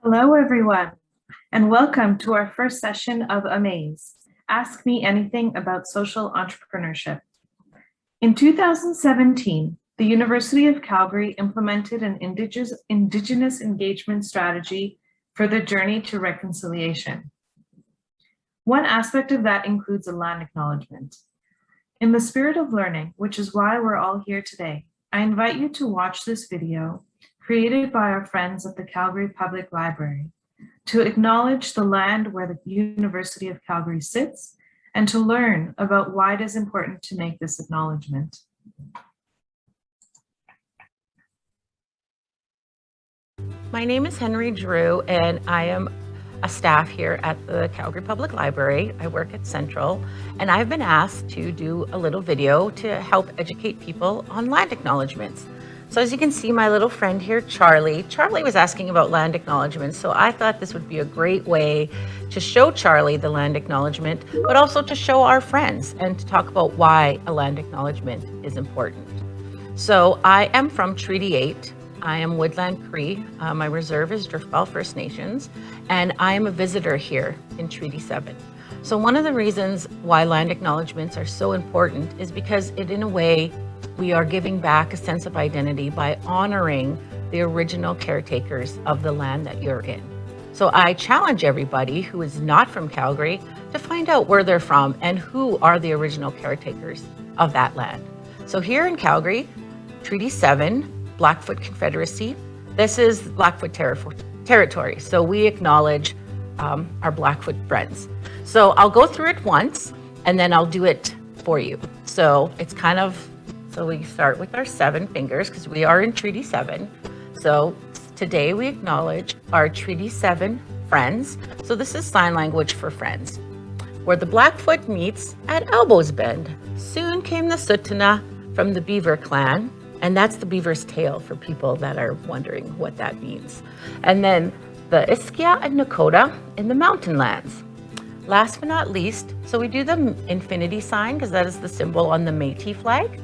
Hello, everyone, and welcome to our first session of AMAASE, Ask Me Anything About Social Entrepreneurship. In 2017, the University of Calgary implemented an Indigenous engagement strategy for the journey to reconciliation. One aspect of that includes a land acknowledgement. In the spirit of learning, which is why we're all here today, I invite you to watch this video created by our friends at the Calgary Public Library to acknowledge the land where the University of Calgary sits and to learn about why it is important to make this acknowledgement. My name is Henry Drew, and I am a staff here at the Calgary Public Library. I work at Central, and I've been asked to do a little video to help educate people on land acknowledgements. So as you can see, my little friend here, Charlie was asking about land acknowledgements. So I thought this would be a great way to show Charlie the land acknowledgement, but also to show our friends and to talk about why a land acknowledgement is important. So I am from Treaty 8. I am Woodland Cree. My reserve is Driftball First Nations, and I am a visitor here in Treaty 7. So one of the reasons why land acknowledgements are so important is because in a way, we are giving back a sense of identity by honoring the original caretakers of the land that you're in. So I challenge everybody who is not from Calgary to find out where they're from and who are the original caretakers of that land. So here in Calgary, Treaty 7, Blackfoot Confederacy, this is Blackfoot territory. So we acknowledge our Blackfoot friends. So I'll go through it once and then I'll do it for you. So it's kind of, so we start with our 7 fingers because we are in Treaty 7. So today we acknowledge our Treaty 7 friends. So this is sign language for friends. Where the Blackfoot meets at Elbows Bend, soon came the Sutana from the Beaver clan. And that's the beaver's tail for people that are wondering what that means. And then the Iskia and Nakota in the mountain lands. Last but not least, so we do the infinity sign because that is the symbol on the Métis flag.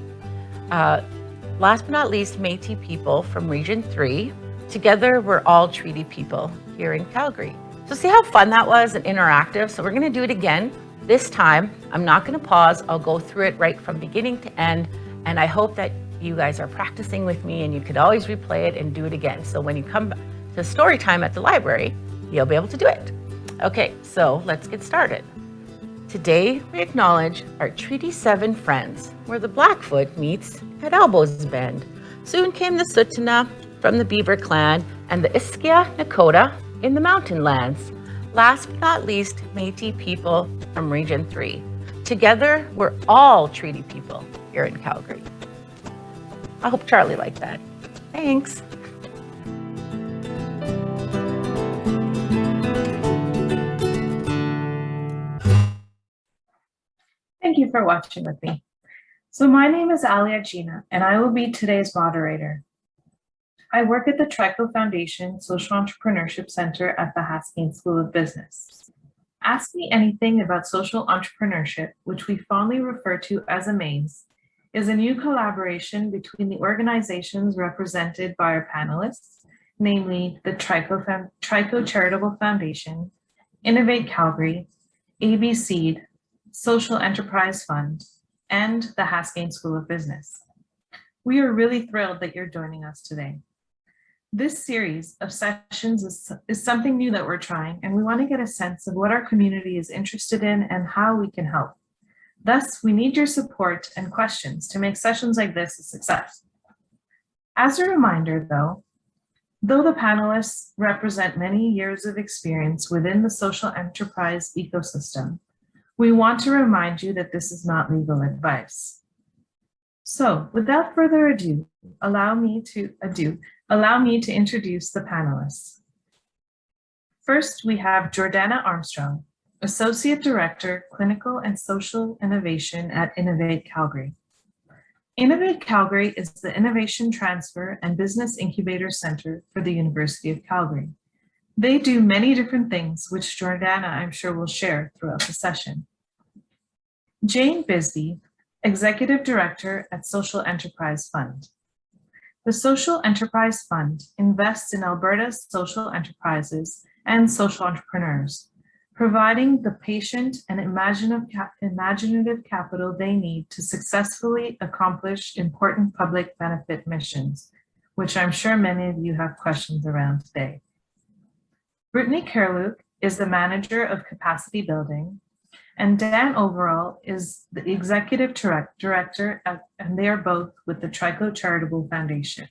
Last but not least, Métis people from Region 3. Together, we're all treaty people here in Calgary. So see how fun that was and interactive? So we're gonna do it again. This time, I'm not gonna pause. I'll go through it right from beginning to end. And I hope that you guys are practicing with me and you could always replay it and do it again. So when you come to story time at the library, you'll be able to do it. Okay, so let's get started. Today, we acknowledge our Treaty 7 friends, where the Blackfoot meets at Elbows Bend. Soon came the Sutana from the Beaver clan and the Iskia Nakota in the mountain lands. Last but not least, Métis people from Region 3. Together, we're all treaty people here in Calgary. I hope Charlie liked that. Thanks. Thank you for watching with me. So my name is Alya and I will be today's moderator. I work at the Trico Foundation Social Entrepreneurship Center at the Haskins School of Business. Ask Me Anything About Social Entrepreneurship, which we fondly refer to as AMAASE, is a new collaboration between the organizations represented by our panelists, namely the Trico Charitable Foundation, Innovate Calgary, ABC'd, Social Enterprise Fund, and the Haskins School of Business. We are really thrilled that you're joining us today. This series of sessions is something new that we're trying, and we want to get a sense of what our community is interested in and how we can help. Thus, we need your support and questions to make sessions like this a success. As a reminder, though the panelists represent many years of experience within the social enterprise ecosystem, we want to remind you that this is not legal advice. So, without further ado, allow me to introduce the panelists. First, we have Jordana Armstrong, Associate Director, Clinical and Social Innovation at Innovate Calgary. Innovate Calgary is the Innovation Transfer and Business Incubator Center for the University of Calgary. They do many different things, which Jordana, I'm sure, will share throughout the session. Jane Bisbee, Executive Director at Social Enterprise Fund. The Social Enterprise Fund invests in Alberta's social enterprises and social entrepreneurs, providing the patient and imaginative capital they need to successfully accomplish important public benefit missions, which I'm sure many of you have questions around today. Brittni Kerluke is the manager of capacity building, and Dan Overall is the executive director, and they are both with the Trico Charitable Foundation.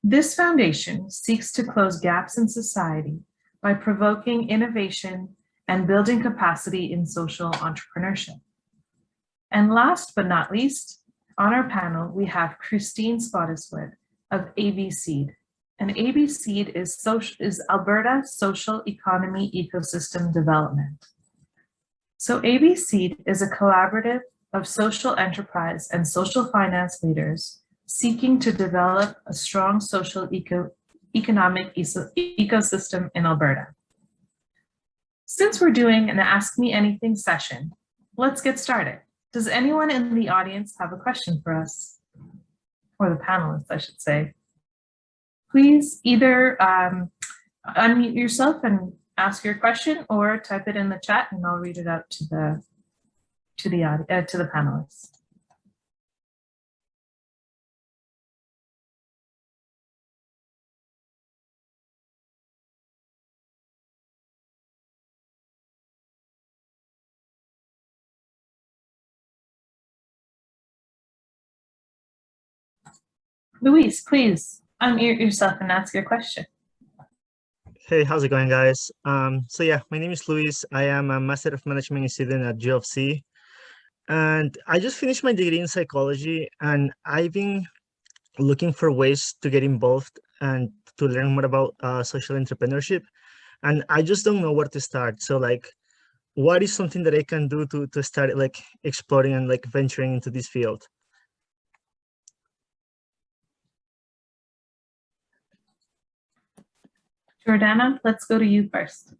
This foundation seeks to close gaps in society by provoking innovation and building capacity in social entrepreneurship. And last but not least, on our panel, we have Christine Spottiswood of ABSEED. And ABSEED is Alberta Social Economy Ecosystem Development. So ABSEED is a collaborative of social enterprise and social finance leaders seeking to develop a strong social economic ecosystem in Alberta. Since we're doing an Ask Me Anything session, let's get started. Does anyone in the audience have a question for us? Or the panelists, I should say. Please either unmute yourself and ask your question, or type it in the chat and I'll read it out to the panelists. Louise, please unmute yourself and ask your question. Hey, how's it going, guys? So yeah, my name is Louise. I am a Master of Management student at U of C. And I just finished my degree in psychology, and I've been looking for ways to get involved and to learn more about social entrepreneurship. And I just don't know where to start. So like, what is something that I can do to start like exploring and like venturing into this field? Jordana, let's go to you first.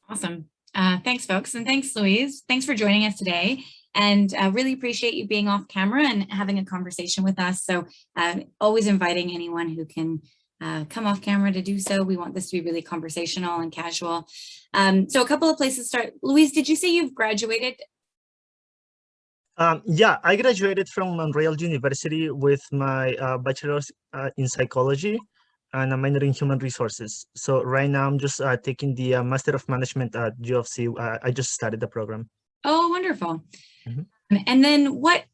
Awesome. Thanks, folks. And thanks, Louise. Thanks for joining us today. And really appreciate you being off camera and having a conversation with us. So always inviting anyone who can come off camera to do so. We want this to be really conversational and casual. So a couple of places to start. Louise, did you say you've graduated? Yeah, I graduated from Montreal University with my bachelor's in psychology and a minor in human resources. So right now I'm just taking the Master of Management at U of C. I just started the program. Oh, wonderful. Mm-hmm. And then what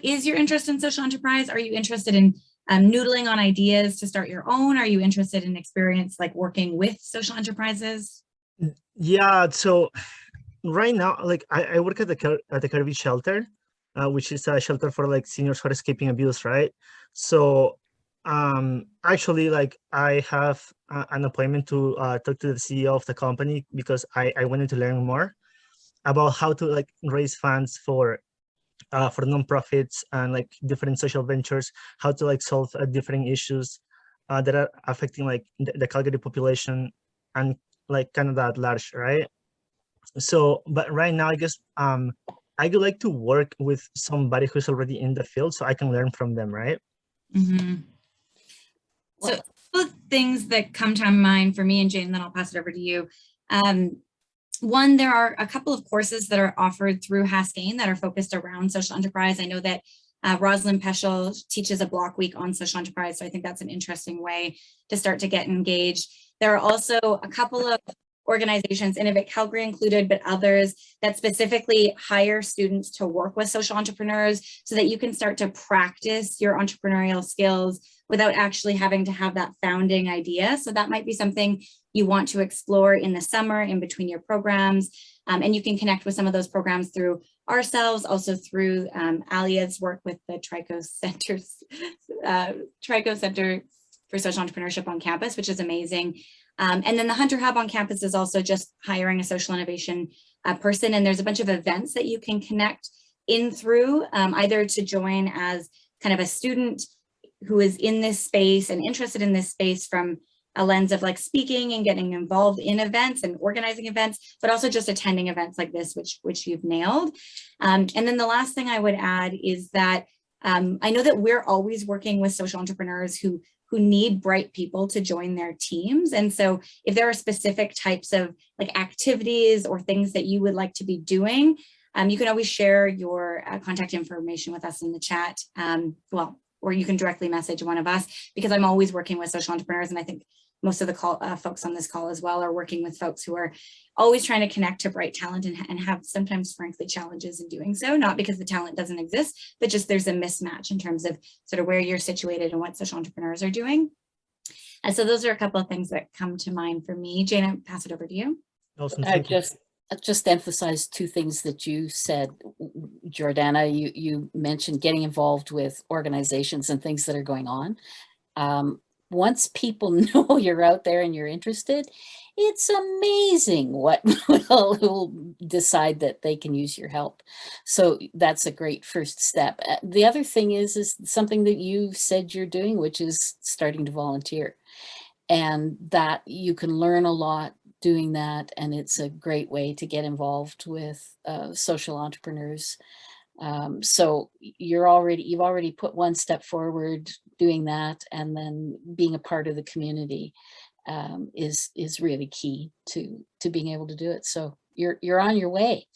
is your interest in social enterprise? Are you interested in noodling on ideas to start your own? Are you interested in experience like working with social enterprises? Yeah, so right now, like I work at the Caribbean shelter, which is a shelter for like seniors who are escaping abuse, right? So actually, like I have an appointment to talk to the CEO of the company because I wanted to learn more about how to like raise funds for nonprofits and like different social ventures, how to like solve different issues that are affecting like the Calgary population and like Canada at large, right? So, but right now, I guess I would like to work with somebody who's already in the field so I can learn from them, right? Mm-hmm. So both things that come to mind for me and Jane, then I'll pass it over to you. One, there are a couple of courses that are offered through Haskayne that are focused around social enterprise. I know that Rosalind Peschel teaches a block week on social enterprise, so I think that's an interesting way to start to get engaged. There are also a couple of organizations, Innovate Calgary included, but others that specifically hire students to work with social entrepreneurs so that you can start to practice your entrepreneurial skills without actually having to have that founding idea. So that might be something you want to explore in the summer in between your programs. And you can connect with some of those programs through ourselves, also through Alya's work with the Trico Center for Social Entrepreneurship on campus, which is amazing. And then the Hunter Hub on campus is also just hiring a social innovation person. And there's a bunch of events that you can connect in through, either to join as kind of a student who is in this space and interested in this space from a lens of like speaking and getting involved in events and organizing events, but also just attending events like this, which you've nailed. And then the last thing I would add is that I know that we're always working with social entrepreneurs who need bright people to join their teams. And so if there are specific types of like activities or things that you would like to be doing, you can always share your contact information with us in the chat. Or you can directly message one of us, because I'm always working with social entrepreneurs. And I think most of the folks on this call as well are working with folks who are always trying to connect to bright talent and have sometimes frankly challenges in doing so, not because the talent doesn't exist, but just there's a mismatch in terms of sort of where you're situated and what social entrepreneurs are doing. And so those are a couple of things that come to mind for me. Jane, I'll pass it over to you. Awesome. I just emphasize two things that you said, Jordana. You mentioned getting involved with organizations and things that are going on. Once people know you're out there and you're interested, it's amazing what will decide that they can use your help. So that's a great first step. The other thing is something that you said you're doing, which is starting to volunteer, and that you can learn a lot doing that. And it's a great way to get involved with social entrepreneurs. So you've already put one step forward doing that, and then being a part of the community is really key to being able to do it. So you're on your way.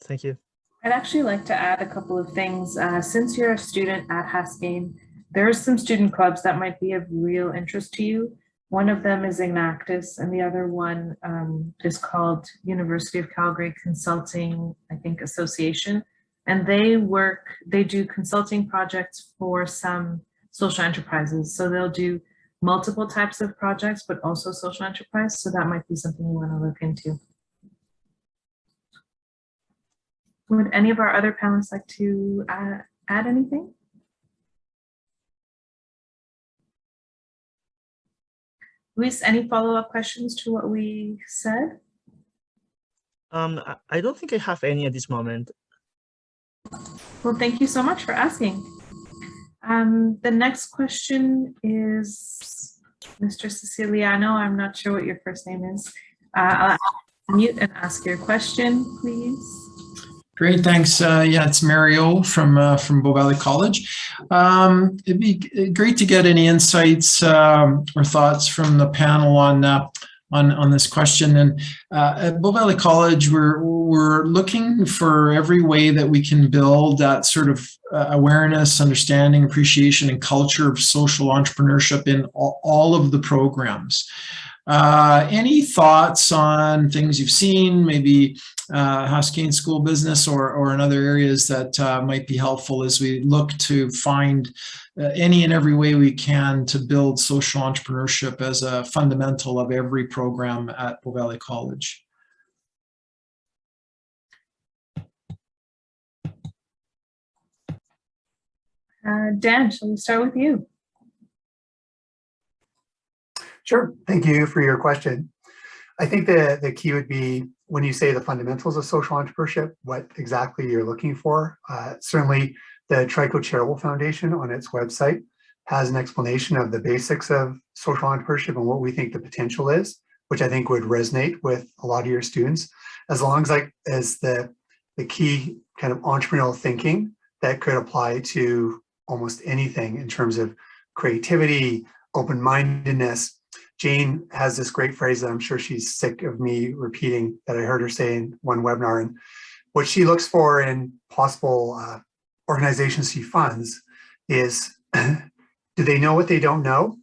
Thank you. I'd actually like to add a couple of things. Since you're a student at Haskayne, there are some student clubs that might be of real interest to you. One of them is Enactus, and the other one is called University of Calgary Consulting, I think, Association. And they do consulting projects for some social enterprises. So they'll do multiple types of projects, but also social enterprise. So that might be something you want to look into. Would any of our other panelists like to add anything? Louise, any follow-up questions to what we said? I don't think I have any at this moment. Well, thank you so much for asking. The next question is Mr. Siciliano. I'm not sure what your first name is. I'll mute and ask your question, please. Great, thanks. Yeah, it's Mario from Bow Valley College. It'd be great to get any insights or thoughts from the panel on this question. And at Bow Valley College, we're looking for every way that we can build that sort of awareness, understanding, appreciation, and culture of social entrepreneurship in all of the programs. Any thoughts on things you've seen, maybe Haskayne School Business or in other areas that might be helpful as we look to find any and every way we can to build social entrepreneurship as a fundamental of every program at Bow Valley College? Dan, shall we start with you? Sure. Thank you for your question. I think the key would be when you say the fundamentals of social entrepreneurship, what exactly you're looking for. Certainly, the Trico Charitable Foundation on its website has an explanation of the basics of social entrepreneurship and what we think the potential is, which I think would resonate with a lot of your students, as long as the key kind of entrepreneurial thinking that could apply to almost anything in terms of creativity, open-mindedness. Jane has this great phrase that I'm sure she's sick of me repeating, that I heard her say in one webinar. And what she looks for in possible organizations she funds is, do they know what they don't know?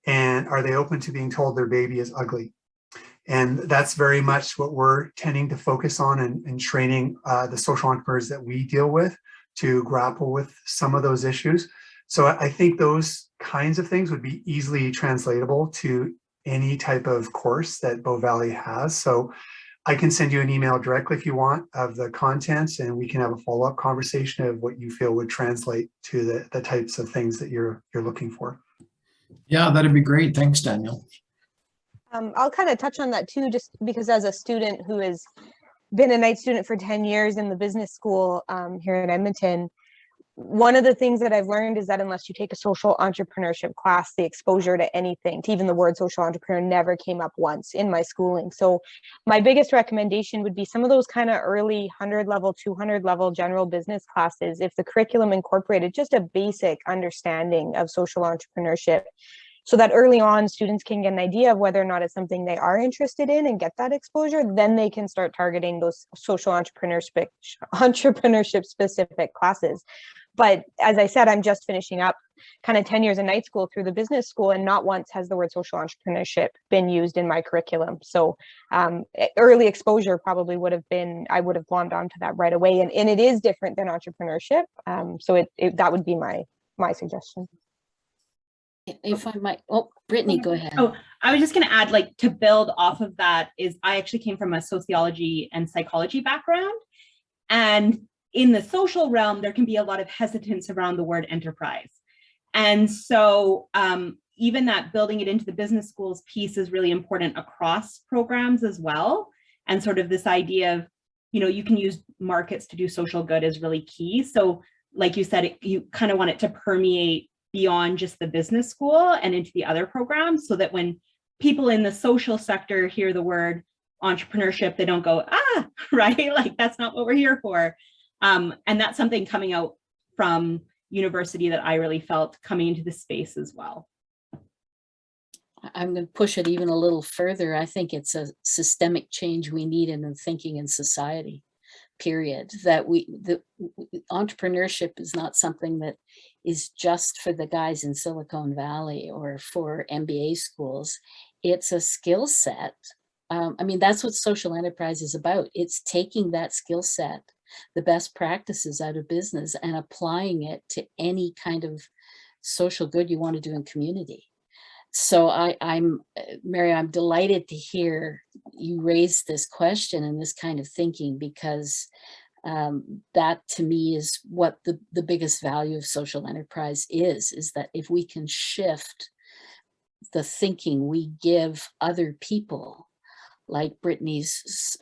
And are they open to being told their baby is ugly? And that's very much what we're tending to focus on and training the social entrepreneurs that we deal with to grapple with some of those issues. So I think those kinds of things would be easily translatable to any type of course that Bow Valley has. So I can send you an email directly if you want of the contents, and we can have a follow-up conversation of what you feel would translate to the types of things that you're looking for. Yeah, that'd be great. Thanks, Daniel. I'll kind of touch on that too, just because as a student who has been a night student for 10 years in the business school here in Edmonton, one of the things that I've learned is that unless you take a social entrepreneurship class, the exposure to anything, to even the word social entrepreneur, never came up once in my schooling. So my biggest recommendation would be some of those kind of early 100 level, 200 level general business classes. If the curriculum incorporated just a basic understanding of social entrepreneurship, so that early on students can get an idea of whether or not it's something they are interested in and get that exposure, then they can start targeting those social entrepreneurship specific classes. But as I said, I'm just finishing up kind of 10 years in night school through the business school, and not once has the word social entrepreneurship been used in my curriculum. So early exposure probably would have been, I would have glommed onto that right away. And it is different than entrepreneurship. So that would be my suggestion. If I might, oh, Brittni, go ahead. Oh, I was just going to add, like, to build off of that is I actually came from a sociology and psychology background. And in the social realm, there can be a lot of hesitance around the word enterprise. And so even that building it into the business schools piece is really important across programs as well. And sort of this idea of, you know, you can use markets to do social good is really key. So like you said, you kind of want it to permeate beyond just the business school and into the other programs, so that when people in the social sector hear the word entrepreneurship, they don't go, right? Like, that's not what we're here for. And that's something coming out from university that I really felt coming into the space as well. I'm going to push it even a little further. I think it's a systemic change we need in the thinking in society, period. That the entrepreneurship is not something that is just for the guys in Silicon Valley or for MBA schools. It's a skill set. I mean, that's what social enterprise is about. It's taking that skill set, the best practices out of business, and applying it to any kind of social good you want to do in community. So Mary, I'm delighted to hear you raise this question and this kind of thinking, because that to me is what the biggest value of social enterprise is that if we can shift the thinking we give other people, like Brittni's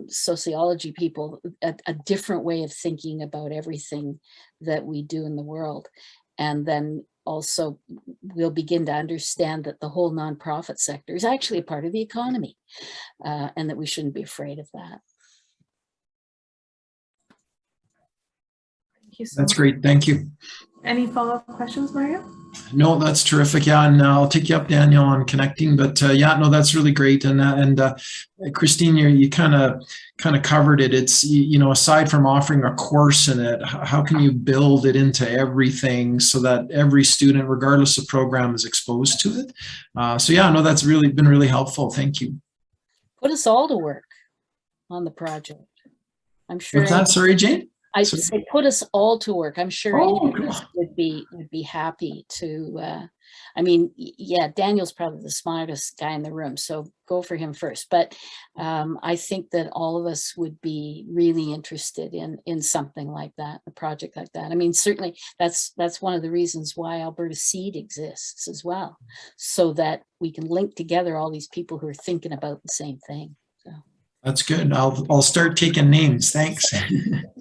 sociology people, a different way of thinking about everything that we do in the world. And then also we'll begin to understand that the whole nonprofit sector is actually a part of the economy, and that we shouldn't be afraid of that. Thank you so That's much. great. Thank you. Any follow-up questions, Mario? No, that's terrific. Yeah, and I'll take you up, Daniel, on connecting. But yeah, no, that's really great. And Christine, you kind of covered it. It's, you know, aside from offering a course in it, how can you build it into everything so that every student, regardless of program, is exposed to it? So yeah, no, that's really been really helpful. Thank you. Put us all to work on the project. I'm sure. What's that? Sorry, Jane? I say put us all to work. I'm sure any of us God. would be happy to. I mean, yeah, Daniel's probably the smartest guy in the room, so go for him first. But I think that all of us would be really interested in something like that, a project like that. I mean, certainly that's one of the reasons why Alberta Seed exists as well, so that we can link together all these people who are thinking about the same thing. So. That's good. I'll start taking names. Thanks.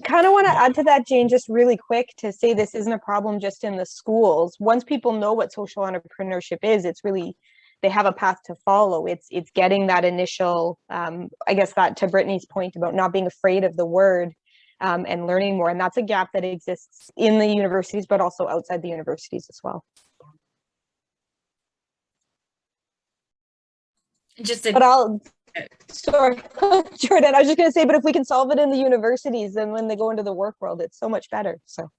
Kind of want to add to that, Jane, just really quick, to say this isn't a problem just in the schools. Once people know what social entrepreneurship is, it's really, they have a path to follow. It's getting that initial, I guess that to Brittni's point about not being afraid of the word and learning more. And that's a gap that exists in the universities, but also outside the universities as well. Sorry, Jordan, I was just going to say, but if we can solve it in the universities, then when they go into the work world, it's so much better. So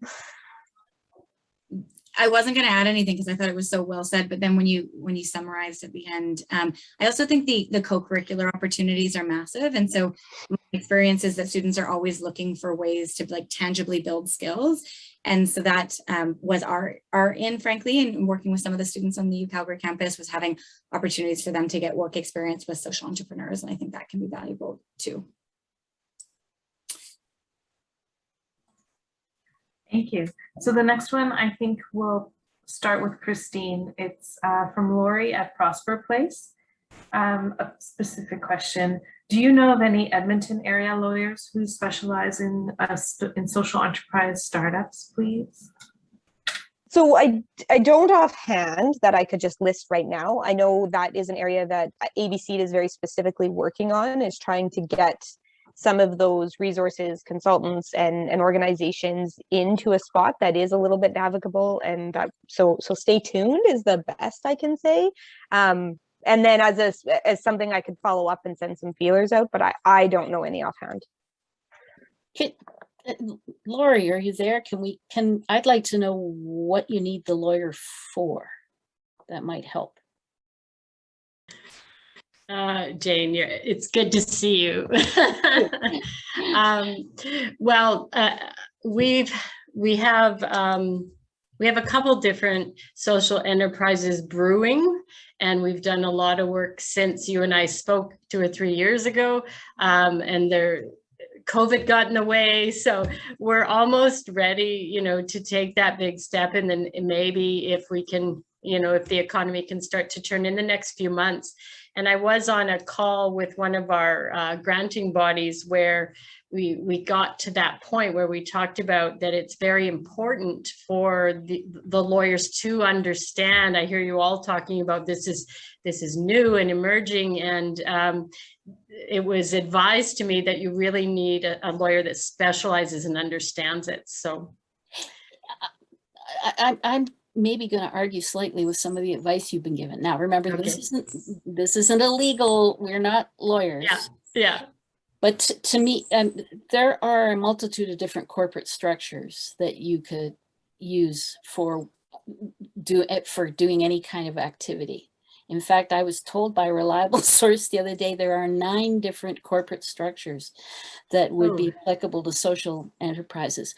I wasn't going to add anything because I thought it was so well said, but then when you summarized at the end, I also think the co-curricular opportunities are massive. And so my experience is that students are always looking for ways to like tangibly build skills. And so that was our in, frankly, and working with some of the students on the U Calgary campus was having opportunities for them to get work experience with social entrepreneurs. And I think that can be valuable too. Thank you. So the next one, I think we'll start with Christine. It's from Laurie at Prosper Place. A specific question. Do you know of any Edmonton area lawyers who specialize in social enterprise startups, please? So I don't offhand that I could just list right now. I know that is an area that ABC is very specifically working on, is trying to get some of those resources, consultants, and organizations into a spot that is a little bit navigable. And that, so stay tuned is the best I can say. And then as something I could follow up and send some feelers out, but I don't know any offhand. Laurie, are you there? I'd like to know what you need the lawyer for. That might help. Jane, it's good to see you. We have a couple different social enterprises brewing, and we've done a lot of work since you and I spoke 2 or 3 years ago, and COVID got in the way, so we're almost ready, to take that big step. And then maybe if we can, if the economy can start to turn in the next few months. And I was on a call with one of our granting bodies where we got to that point where we talked about that it's very important for the lawyers to understand. I hear you all talking about this is new and emerging, and it was advised to me that you really need a lawyer that specializes and understands it. So I'm maybe going to argue slightly with some of the advice you've been given. Now, remember, okay. this isn't illegal. We're not lawyers. Yeah. But to me, there are a multitude of different corporate structures that you could use for doing any kind of activity. In fact, I was told by a reliable source the other day, there are 9 different corporate structures that would be applicable to social enterprises.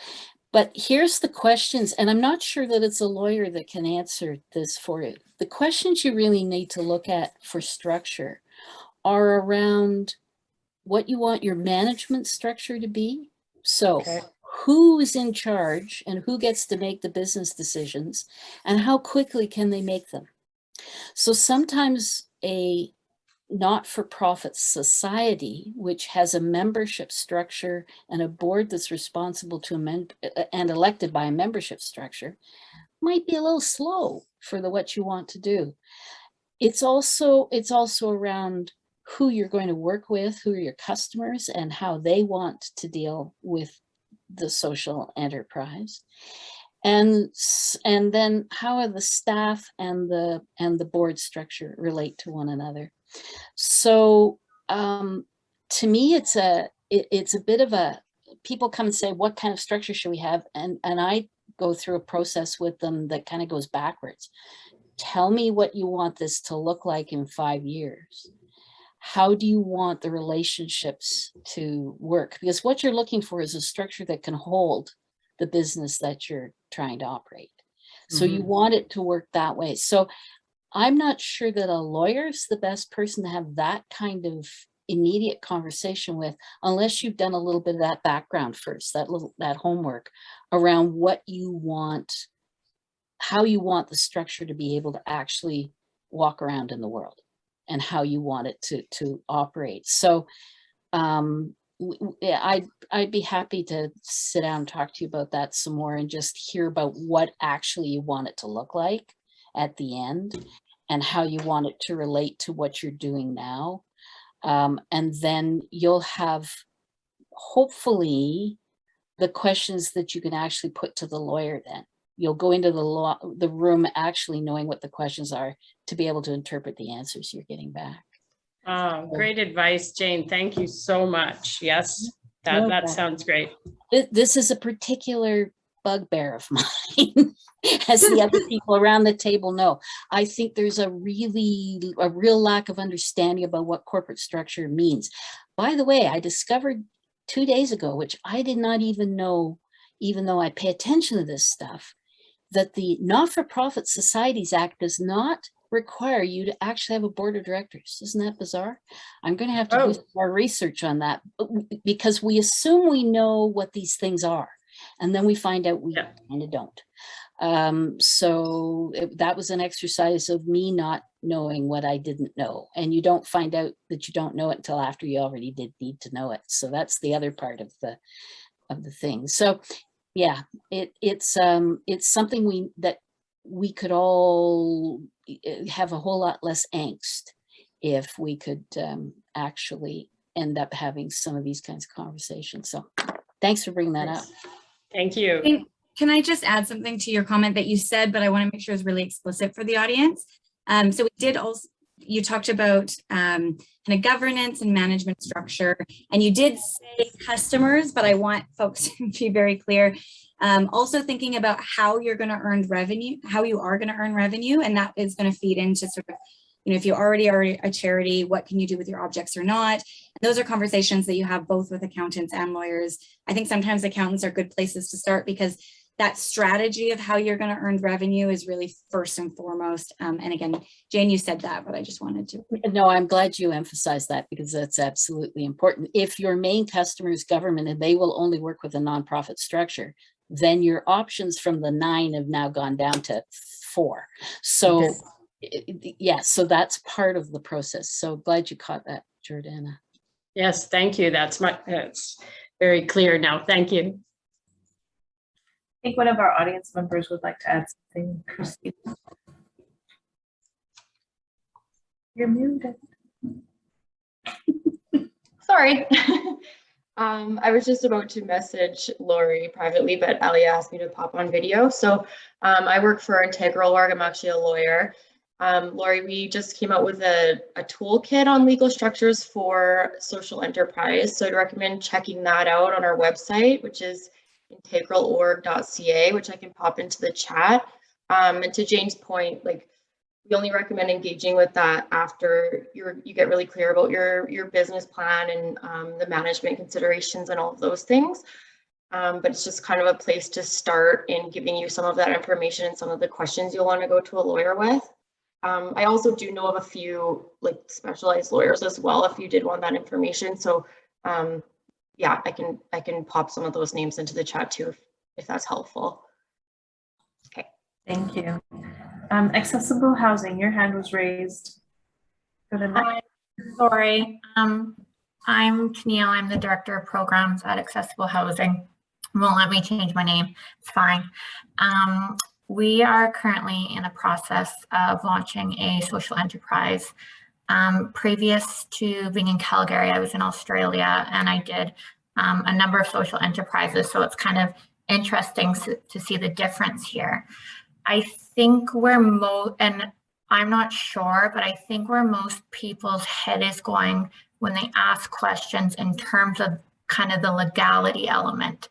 But here's the questions, and I'm not sure that it's a lawyer that can answer this for you. The questions you really need to look at for structure are around what you want your management structure to be. So who's in charge and who gets to make the business decisions, and how quickly can they make them? So sometimes a not-for-profit society, which has a membership structure and a board that's responsible to amend and elected by a membership structure, might be a little slow for what you want to do. It's also around who you're going to work with, who are your customers, and how they want to deal with the social enterprise. And then how are the staff and the board structure relate to one another. So to me, it's a bit of a, people come and say, what kind of structure should we have? And I go through a process with them that kind of goes backwards. Tell me what you want this to look like in 5 years. How do you want the relationships to work? Because what you're looking for is a structure that can hold the business that you're trying to operate. So you want it to work that way. So I'm not sure that a lawyer is the best person to have that kind of immediate conversation with, unless you've done a little bit of that background first, that homework around what you want, how you want the structure to be able to actually walk around in the world, and how you want it to operate. So I'd be happy to sit down and talk to you about that some more, and just hear about what actually you want it to look like at the end, and how you want it to relate to what you're doing now. And then you'll have, hopefully, the questions that you can actually put to the lawyer then. You'll go into the room actually knowing what the questions are to be able to interpret the answers you're getting back. Oh, great advice, Jane. Thank you so much. Yes, that sounds great. This is a particular bugbear of mine, as the other people around the table know. I think there's a real lack of understanding about what corporate structure means. By the way, I discovered 2 days ago, which I did not even know, even though I pay attention to this stuff, that the Not-for-Profit Societies Act does not require you to actually have a board of directors. Isn't that bizarre? I'm going to have to do some more research on that, because we assume we know what these things are, and then we find out we kind of don't. So that was an exercise of me not knowing what I didn't know. And you don't find out that you don't know it until after you already did need to know it. So that's the other part of the thing. So yeah, it's something that we could all have a whole lot less angst if we could actually end up having some of these kinds of conversations. So thanks for bringing that up. Thank you. Can I just add something to your comment that you said, but I want to make sure it's really explicit for the audience. So we did also, you talked about kind of governance and management structure, and you did say customers, but I want folks to be very clear. Also thinking about how you're going to earn revenue, how you are going to earn revenue, and that is going to feed into sort of, you know, if you already are a charity, what can you do with your objects or not? And those are conversations that you have both with accountants and lawyers. I think sometimes accountants are good places to start because that strategy of how you're going to earn revenue is really first and foremost. And again, Jane, you said that, but I just wanted to. No, I'm glad you emphasized that because that's absolutely important. If your main customer is government and they will only work with a nonprofit structure, then your options from the 9 have now gone down to 4. So yeah, so that's part of the process. So glad you caught that, Jordana. Yes, thank you. That's very clear now. Thank you. I think one of our audience members would like to add something. Christine. You're muted. Sorry. I was just about to message Laurie privately, but Alya asked me to pop on video. So I work for Integral Org. I'm actually a lawyer. Laurie, we just came out with a toolkit on legal structures for social enterprise. So I'd recommend checking that out on our website, which is integralorg.ca, which I can pop into the chat. And to Jane's point, like, we only recommend engaging with that after you get really clear about your business plan and the management considerations and all of those things. But it's just kind of a place to start in giving you some of that information and some of the questions you'll want to go to a lawyer with. I also do know of a few like specialized lawyers as well if you did want that information. So yeah, I can pop some of those names into the chat too if that's helpful. Okay. Thank you. Accessible housing, your hand was raised. Hi, sorry. I'm Tennille. I'm the Director of Programs at Accessible Housing. Won't let me change my name. It's fine. We are currently in a process of launching a social enterprise. Previous to being in Calgary, I was in Australia and I did a number of social enterprises. So it's kind of interesting to see the difference here. I think where and I'm not sure, but I think where most people's head is going when they ask questions in terms of kind of the legality element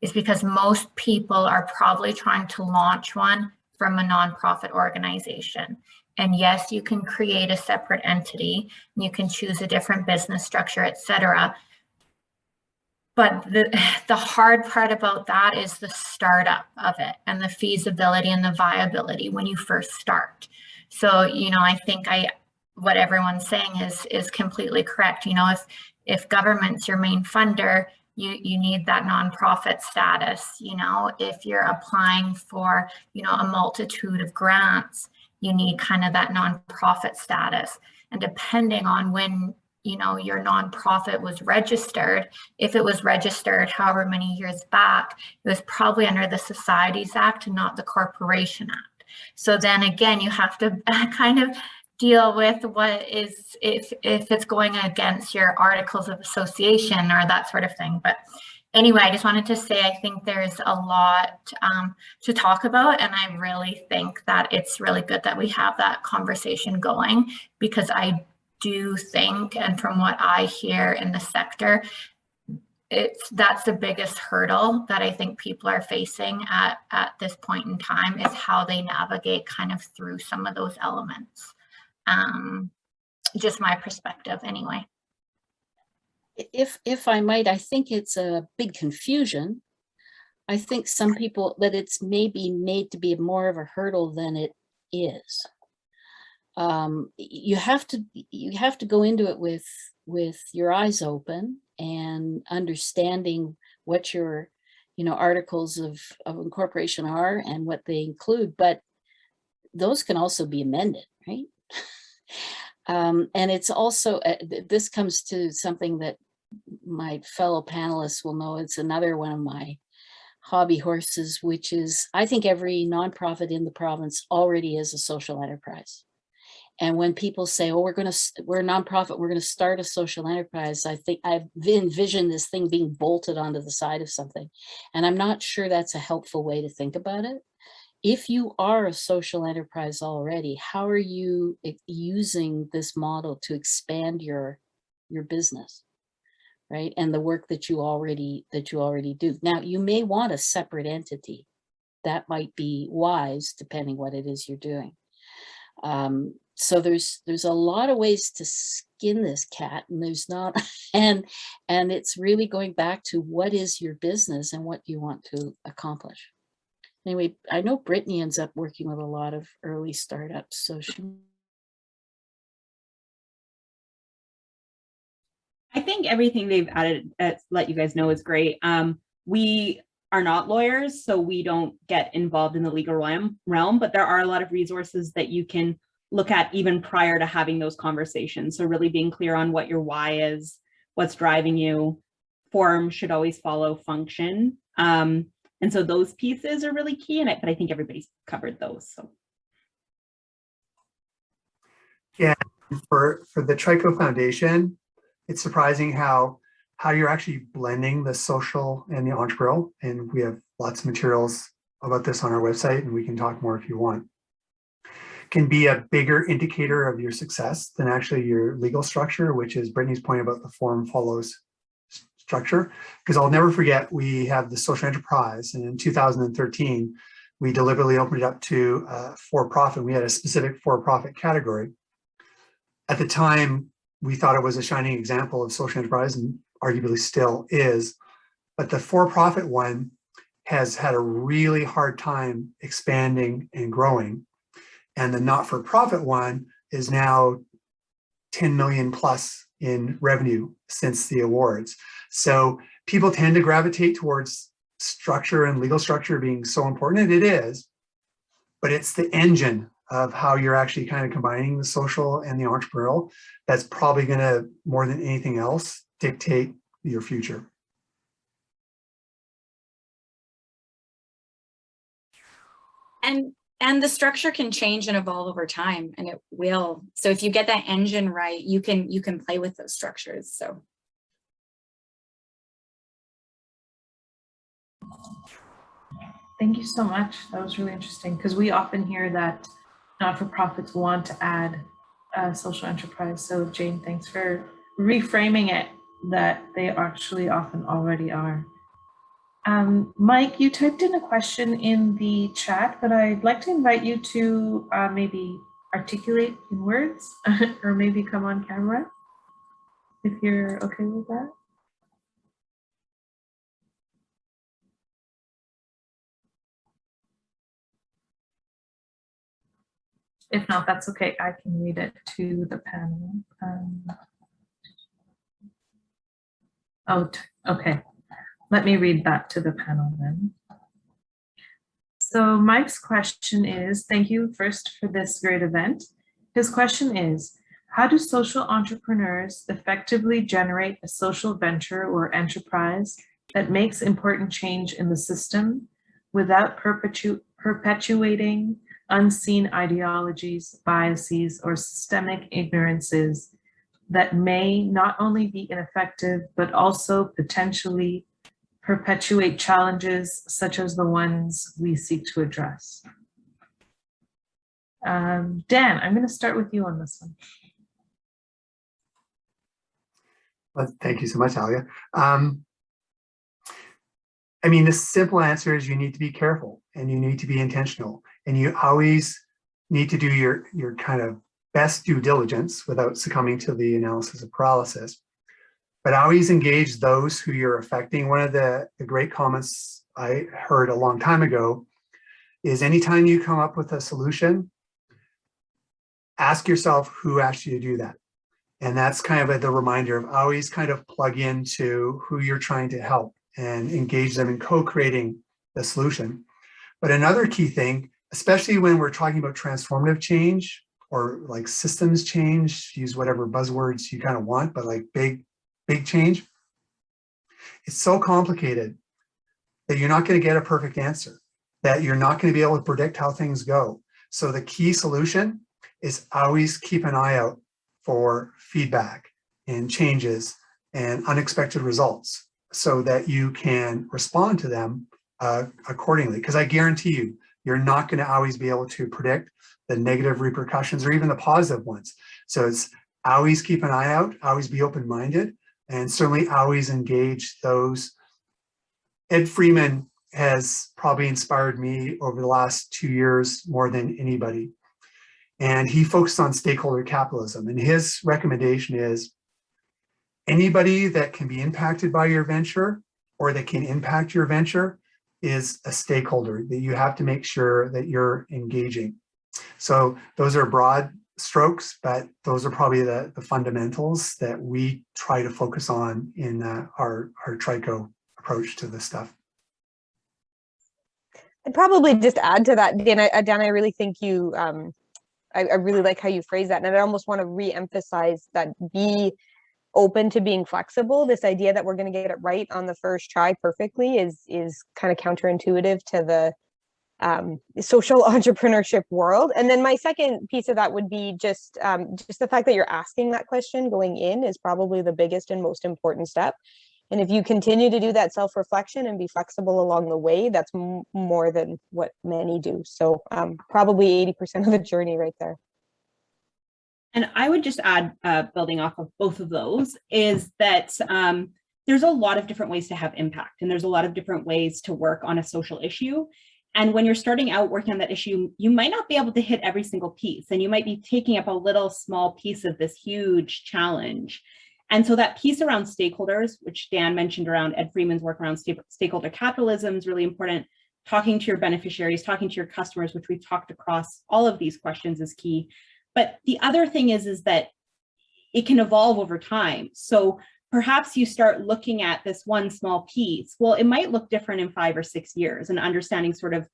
is because most people are probably trying to launch one from a nonprofit organization. And yes, you can create a separate entity, you can choose a different business structure, etc. But the hard part about that is the startup of it and the feasibility and the viability when you first start. So, you know, I think what everyone's saying is completely correct. You know, if government's your main funder, you need that nonprofit status. You know, if you're applying for, you know, a multitude of grants, you need kind of that nonprofit status. And depending on when, you know, your nonprofit was registered, if it was registered however many years back, it was probably under the Societies Act and not the Corporation Act. So then again, you have to kind of deal with what is, if it's going against your articles of association or that sort of thing. But anyway, I just wanted to say, I think there's a lot to talk about. And I really think that it's really good that we have that conversation going, because I do think, and from what I hear in the sector, that's the biggest hurdle that I think people are facing at this point in time, is how they navigate kind of through some of those elements. Just my perspective anyway. If I might, I think it's a big confusion. I think some people that it's maybe made to be more of a hurdle than it is. You have to go into it with your eyes open and understanding what your, you know, articles of incorporation are and what they include, but those can also be amended, right? And it's also, this comes to something that my fellow panelists will know. It's another one of my hobby horses, which is, I think every nonprofit in the province already is a social enterprise. And when people say, oh, we're a nonprofit, we're going to start a social enterprise, I think I've envisioned this thing being bolted onto the side of something. And I'm not sure that's a helpful way to think about it. If you are a social enterprise already, how are you using this model to expand your business, right? And the work that you already do. Now, you may want a separate entity. That might be wise, depending what it is you're doing. So there's a lot of ways to skin this cat, and there's not, and it's really going back to what is your business and what do you want to accomplish. Anyway, I know Brittni ends up working with a lot of early startups, so I think everything they've added, let you guys know, is great. We are not lawyers, so we don't get involved in the legal realm, but there are a lot of resources that you can look at even prior to having those conversations. So really being clear on what your why is, what's driving you. Form should always follow function. And so those pieces are really key in it, but I think everybody's covered those. So. Yeah, for the Trico Foundation, it's surprising how you're actually blending the social and the entrepreneurial. And we have lots of materials about this on our website, and we can talk more if you want. Can be a bigger indicator of your success than actually your legal structure, which is Brittni's point about the form follows structure. Because I'll never forget, we have the social enterprise, and in 2013, we deliberately opened it up to for-profit. We had a specific for-profit category. At the time, we thought it was a shining example of social enterprise, and arguably still is. But the for-profit one has had a really hard time expanding and growing. And the not-for-profit one is now 10 million plus in revenue since the awards. So people tend to gravitate towards structure and legal structure being so important, and it is, but it's the engine of how you're actually kind of combining the social and the entrepreneurial that's probably going to, more than anything else, dictate your future. And the structure can change and evolve over time, and it will. So if you get that engine right, you can play with those structures. So. Thank you so much. That was really interesting, because we often hear that not-for-profits want to add a social enterprise. So Jane, thanks for reframing it that they actually often already are. Mike, you typed in a question in the chat, but I'd like to invite you to maybe articulate in words or maybe come on camera if you're okay with that. If not, that's okay. I can read it to the panel. Okay. Let me read that to the panel then. So Mike's question is, thank you first for this great event. His question is, how do social entrepreneurs effectively generate a social venture or enterprise that makes important change in the system without perpetuating unseen ideologies, biases, or systemic ignorances that may not only be ineffective, but also potentially perpetuate challenges such as the ones we seek to address? Dan, I'm going to start with you on this one. Well, thank you so much, Alya. I mean, the simple answer is you need to be careful and you need to be intentional, and you always need to do your kind of best due diligence without succumbing to the analysis of paralysis. But always engage those who you're affecting. One of the great comments I heard a long time ago is anytime you come up with a solution, ask yourself who asked you to do that. And that's kind of the reminder of always kind of plug into who you're trying to help and engage them in co-creating the solution. But another key thing, especially when we're talking about transformative change or like systems change, use whatever buzzwords you kind of want, but like big change, it's so complicated that you're not going to get a perfect answer, that you're not going to be able to predict how things go. So the key solution is always keep an eye out for feedback and changes and unexpected results so that you can respond to them accordingly. Because I guarantee you, you're not going to always be able to predict the negative repercussions or even the positive ones. So it's always keep an eye out, always be open-minded, and certainly always engage those. Ed Freeman has probably inspired me over the last 2 years more than anybody. And he focused on stakeholder capitalism. And his recommendation is anybody that can be impacted by your venture or that can impact your venture is a stakeholder that you have to make sure that you're engaging. So those are broad strokes, but those are probably the fundamentals that we try to focus on in our Trico approach to this stuff. I'd probably just add to that, Dan, I really think you, I really like how you phrase that. And I almost want to re-emphasize that be open to being flexible. This idea that we're going to get it right on the first try perfectly is kind of counterintuitive to the social entrepreneurship world. And then my second piece of that would be just the fact that you're asking that question going in is probably the biggest and most important step. And if you continue to do that self-reflection and be flexible along the way, that's more than what many do. So probably 80% of the journey right there. And I would just add, building off of both of those, is that there's a lot of different ways to have impact, and there's a lot of different ways to work on a social issue. And when you're starting out working on that issue, you might not be able to hit every single piece, and you might be taking up a little small piece of this huge challenge. And so that piece around stakeholders, which Dan mentioned around Ed Freeman's work around stakeholder capitalism, is really important. Talking to your beneficiaries, talking to your customers, which we've talked across all of these questions, is key. But the other thing is that it can evolve over time. So perhaps you start looking at this one small piece. Well, it might look different in 5 or 6 years, and understanding sort of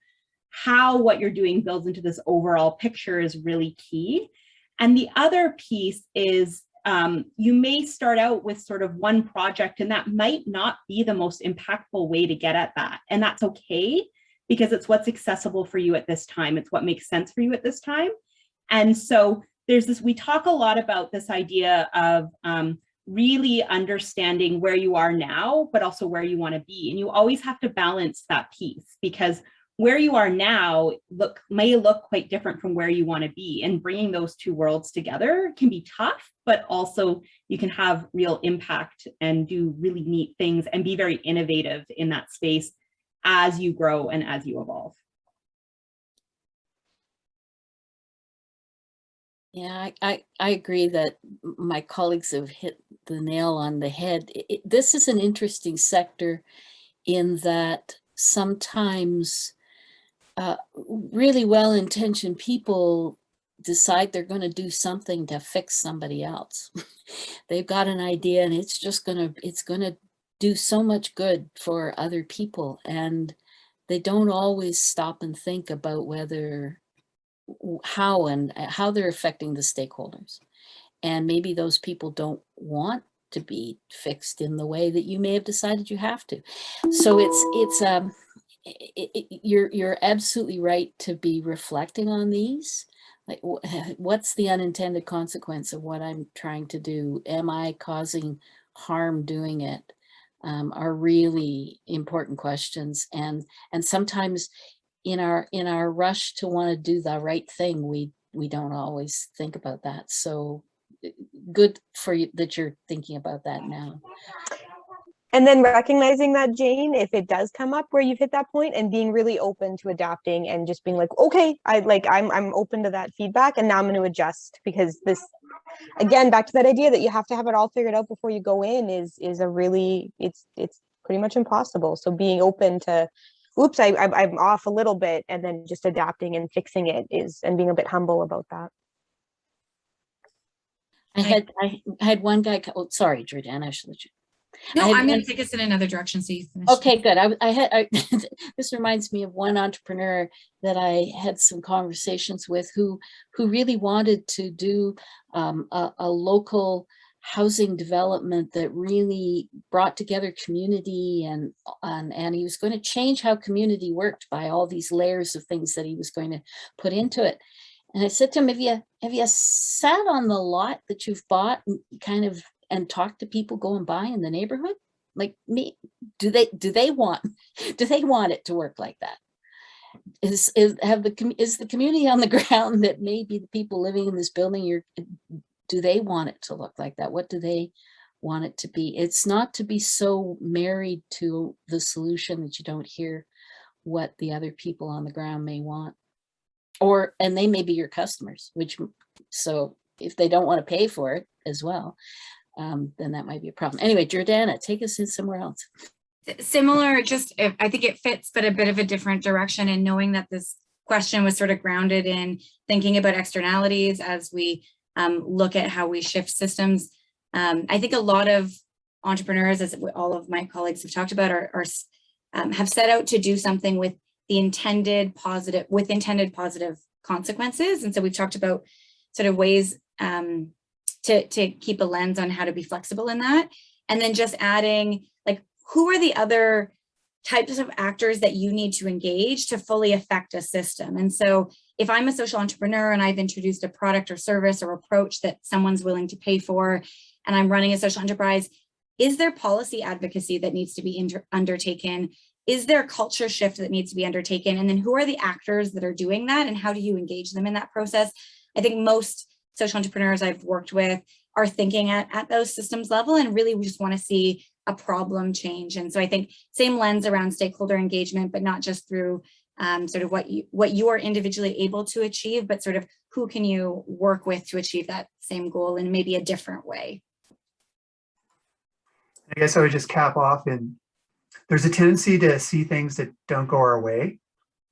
how what you're doing builds into this overall picture is really key. And the other piece is you may start out with sort of one project, and that might not be the most impactful way to get at that. And that's okay, because it's what's accessible for you at this time. It's what makes sense for you at this time. And so there's this, we talk a lot about this idea of really understanding where you are now, but also where you want to be. And you always have to balance that piece, because where you are now may look quite different from where you want to be. And bringing those two worlds together can be tough, but also you can have real impact and do really neat things and be very innovative in that space as you grow and as you evolve. Yeah, I agree that my colleagues have hit the nail on the head. This is an interesting sector in that sometimes really well-intentioned people decide they're going to do something to fix somebody else. They've got an idea, and it's going to do so much good for other people, and they don't always stop and think about how they're affecting the stakeholders. And maybe those people don't want to be fixed in the way that you may have decided you have to. So you're absolutely right to be reflecting on these. Like, what's the unintended consequence of what I'm trying to do? Am I causing harm doing it? Are really important questions. And sometimes in our rush to want to do the right thing, we don't always think about that. So good for you that you're thinking about that now. And then recognizing that, Jane, if it does come up where you've hit that point, and being really open to adapting and just being like, okay, I'm open to that feedback, and now I'm going to adjust, because this, again, back to that idea that you have to have it all figured out before you go in is a really, it's pretty much impossible. So being open to, oops, I'm off a little bit, and then just adapting and fixing it and being a bit humble about that. I had one guy, oh, sorry, Jordana, I should let you. No, I I'm going had- to take us in another direction. So you finish. Okay, good. This reminds me of one entrepreneur that I had some conversations with who really wanted to do a local housing development that really brought together community, and he was going to change how community worked by all these layers of things that he was going to put into it. And I said to him, have you sat on the lot that you've bought and talked to people going by in the neighborhood? Like me, do they want it to work like that? Is the community on the ground that maybe the people living in this building, do they want it to look like that? What do they want it to be? It's not to be so married to the solution that you don't hear what the other people on the ground may want, and they may be your customers, so if they don't want to pay for it as well, then that might be a problem. Anyway, Jordana, take us in somewhere else. Similar, I think it fits, but a bit of a different direction, and knowing that this question was sort of grounded in thinking about externalities as we look at how we shift systems. I think a lot of entrepreneurs, as all of my colleagues have talked about, have set out to do something with intended positive consequences. And so we've talked about sort of ways to keep a lens on how to be flexible in that. And then just adding, like, who are the other types of actors that you need to engage to fully affect a system? And so if I'm a social entrepreneur and I've introduced a product or service or approach that someone's willing to pay for, and I'm running a social enterprise, is there policy advocacy that needs to be undertaken? Is there a culture shift that needs to be undertaken? And then who are the actors that are doing that, and how do you engage them in that process? I think most social entrepreneurs I've worked with are thinking at those systems level, and really we just want to see a problem change. And so I think same lens around stakeholder engagement, but not just through sort of what you are individually able to achieve, but sort of who can you work with to achieve that same goal in maybe a different way. I guess I would just cap off in, there's a tendency to see things that don't go our way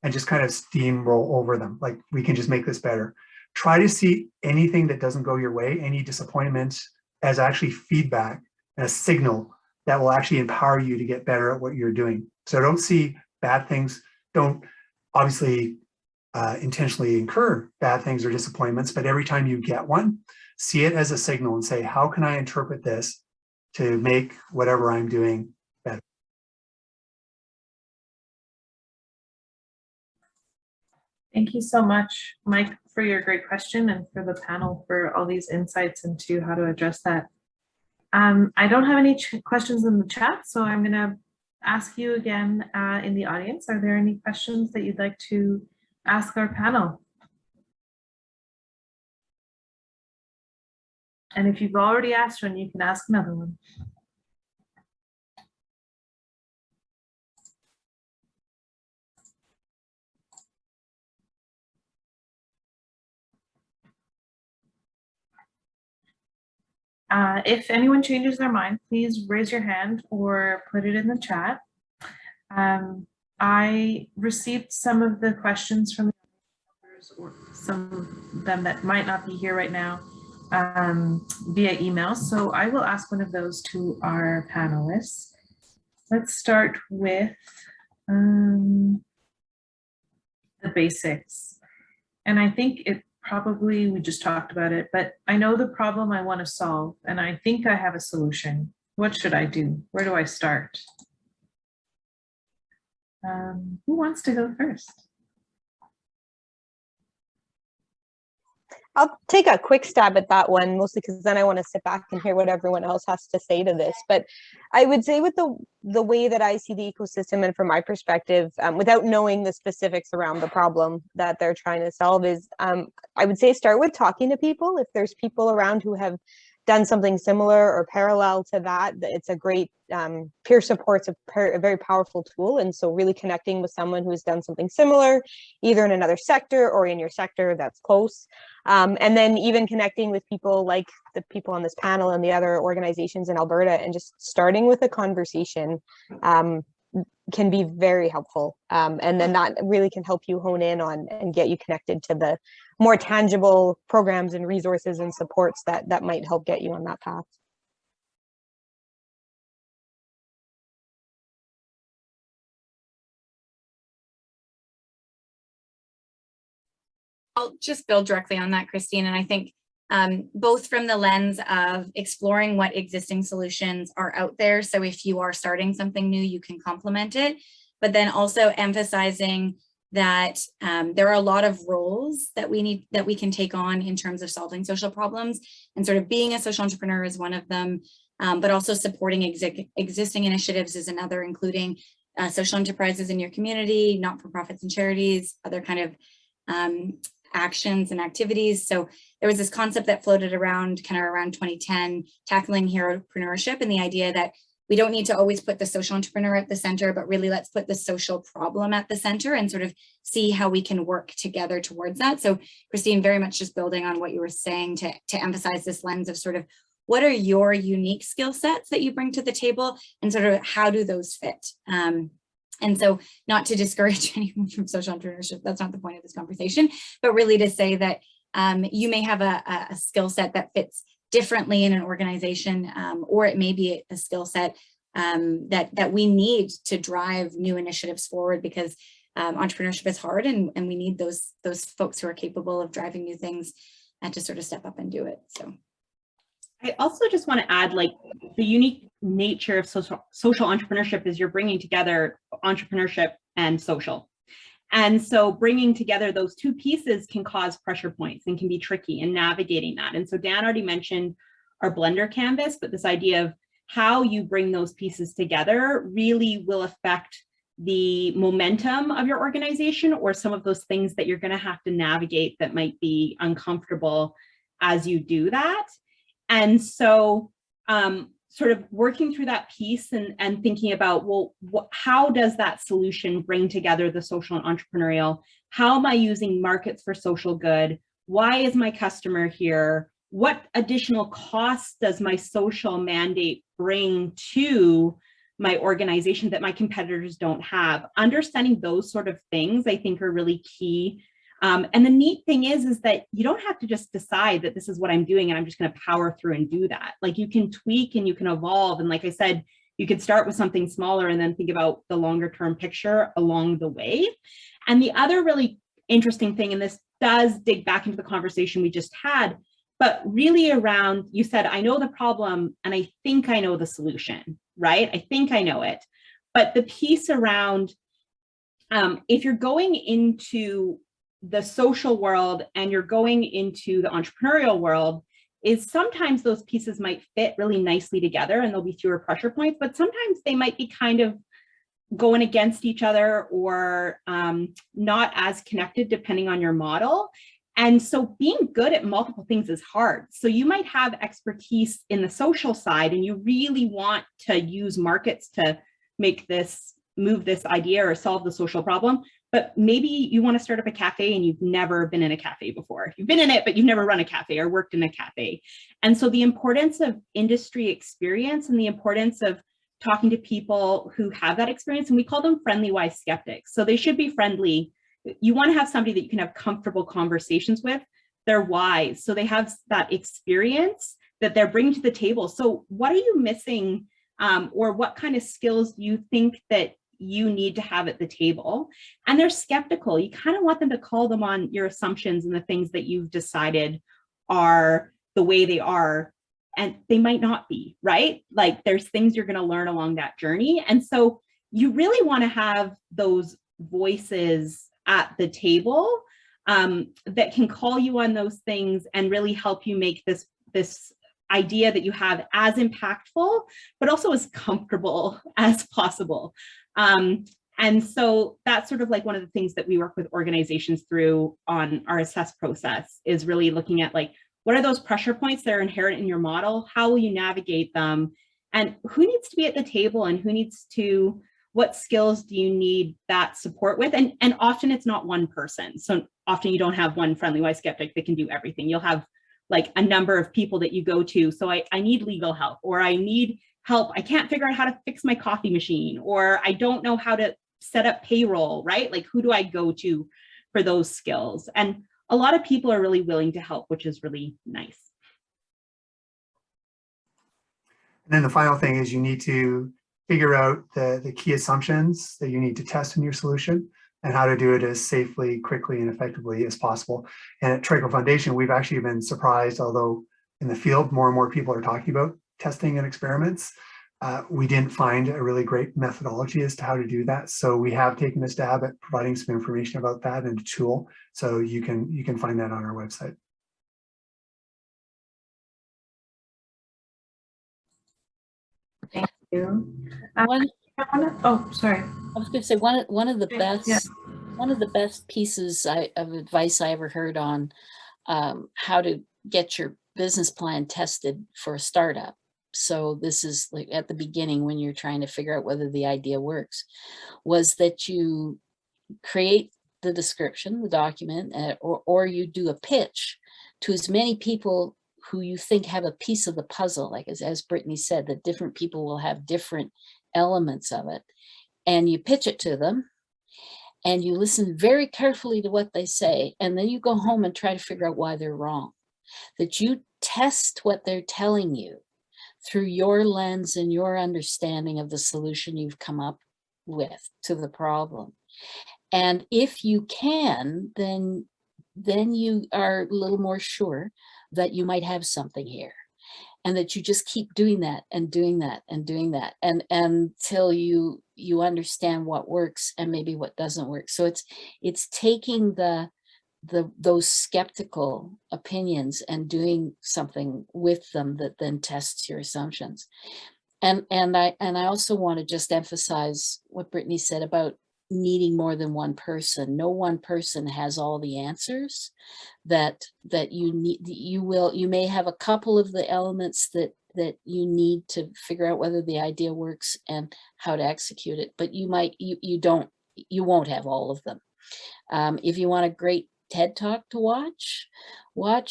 and just kind of steamroll over them. Like, we can just make this better. Try to see anything that doesn't go your way, any disappointments, as actually feedback and a signal that will actually empower you to get better at what you're doing. So don't see bad things. Don't obviously intentionally incur bad things or disappointments, but every time you get one, see it as a signal and say, how can I interpret this to make whatever I'm doing better? Thank you so much, Mike, for your great question, and for the panel for all these insights into how to address that. I don't have any questions in the chat, so I'm going to ask you again in the audience. Are there any questions that you'd like to ask our panel? And if you've already asked one, you can ask another one. If anyone changes their mind, please raise your hand or put it in the chat. I received some of the questions from the others, or some of them that might not be here right now, via email. So I will ask one of those to our panelists. Let's start with the basics. And I think we just talked about it, but I know the problem I want to solve, and I think I have a solution. What should I do? Where do I start? Who wants to go first? I'll take a quick stab at that one, mostly because then I want to sit back and hear what everyone else has to say to this. But I would say with the way that I see the ecosystem, and from my perspective, without knowing the specifics around the problem that they're trying to solve, is I would say start with talking to people. If there's people around who have done something similar or parallel to that, it's a great peer support's a very powerful tool. And so really connecting with someone who's done something similar, either in another sector or in your sector that's close. And then even connecting with people like the people on this panel and the other organizations in Alberta, and just starting with a conversation can be very helpful. And then that really can help you hone in on and get you connected to the more tangible programs and resources and supports that might help get you on that path. I'll just build directly on that, Christine. And I think both from the lens of exploring what existing solutions are out there. So if you are starting something new, you can complement it, but then also emphasizing that there are a lot of roles that we can take on in terms of solving social problems, and sort of being a social entrepreneur is one of them, but also supporting existing initiatives is another, including social enterprises in your community, not-for-profits and charities, other kind of actions and activities. So there was this concept that floated around kind of around 2010, tackling Heropreneurship, and the idea that we don't need to always put the social entrepreneur at the center, but really let's put the social problem at the center and sort of see how we can work together towards that. So Christine, very much just building on what you were saying to emphasize this lens of sort of what are your unique skill sets that you bring to the table, and sort of how do those fit? And so not to discourage anyone from social entrepreneurship, that's not the point of this conversation, but really to say that you may have a skill set that fits differently in an organization, or it may be a skill set that we need to drive new initiatives forward, because entrepreneurship is hard, and we need those folks who are capable of driving new things to sort of step up and do it. So I also just want to add, like, the unique nature of social entrepreneurship is you're bringing together entrepreneurship and social. And so bringing together those two pieces can cause pressure points and can be tricky in navigating that. And so Dan already mentioned our blender canvas, but this idea of how you bring those pieces together really will affect the momentum of your organization, or some of those things that you're going to have to navigate that might be uncomfortable as you do that. And so sort of working through that piece and thinking about, well, how does that solution bring together the social and entrepreneurial? How am I using markets for social good? Why is my customer here? What additional costs does my social mandate bring to my organization that my competitors don't have? Understanding those sort of things, I think, are really key. And the neat thing is that you don't have to just decide that this is what I'm doing and I'm just going to power through and do that. Like, you can tweak and you can evolve. And like I said, you could start with something smaller and then think about the longer term picture along the way. And the other really interesting thing, and this does dig back into the conversation we just had, but really around, you said, I know the problem and I think I know the solution, right? I think I know it. But the piece around, if you're going into the social world and you're going into the entrepreneurial world, is sometimes those pieces might fit really nicely together and there'll be fewer pressure points, but sometimes they might be kind of going against each other, or not as connected depending on your model. And so being good at multiple things is hard. So you might have expertise in the social side and you really want to use markets to move this idea or solve the social problem. But maybe you want to start up a cafe and you've never been in a cafe before. You've been in it, but you've never run a cafe or worked in a cafe. And so the importance of industry experience and the importance of talking to people who have that experience, and we call them friendly wise skeptics. So they should be friendly. You want to have somebody that you can have comfortable conversations with. They're wise. So they have that experience that they're bringing to the table. So what are you missing, or what kind of skills do you think that you need to have at the table? And they're skeptical. You kind of want them to call them on your assumptions and the things that you've decided are the way they are, and they might not be, right? Like, there's things you're going to learn along that journey. And so you really want to have those voices at the table that can call you on those things and really help you make this idea that you have as impactful, but also as comfortable as possible. And so that's sort of like one of the things that we work with organizations through on our assess process, is really looking at, like, what are those pressure points that are inherent in your model? How will you navigate them? And who needs to be at the table, and what skills do you need that support with? And often it's not one person. So often you don't have one friendly wise skeptic that can do everything. You'll have like a number of people that you go to. So I need legal help, or I need help. I can't figure out how to fix my coffee machine, or I don't know how to set up payroll, right? Like, who do I go to for those skills? And a lot of people are really willing to help, which is really nice. And then the final thing is you need to figure out the key assumptions that you need to test in your solution. and how to do it as safely, quickly, and effectively as possible. And at Trico Foundation, we've actually been surprised, although in the field, more and more people are talking about testing and experiments. We didn't find a really great methodology as to how to do that. So we have taken a stab at providing some information about that and a tool. So you can find that on our website. Thank you. Sorry. I was going to say one of the best one of the best pieces of advice I ever heard on how to get your business plan tested for a startup. So this is like at the beginning when you're trying to figure out whether the idea works, was that you create the description, the document, or you do a pitch to as many people who you think have a piece of the puzzle, like as Brittni said, that different people will have different elements of it. And you pitch it to them and you listen very carefully to what they say. And then you go home and try to figure out why they're wrong. That you test what they're telling you through your lens and your understanding of the solution you've come up with to the problem. And if you can, then you are a little more sure that you might have something here. And that you just keep doing that and doing that and doing that and until you understand what works and maybe what doesn't work. So it's taking those skeptical opinions and doing something with them that then tests your assumptions. And I also want to just emphasize what Brittni said about needing more than one person. No one person has all the answers that you need. You may have a couple of the elements that you need to figure out whether the idea works and how to execute it, but you won't have all of them. If you want a great TED Talk to watch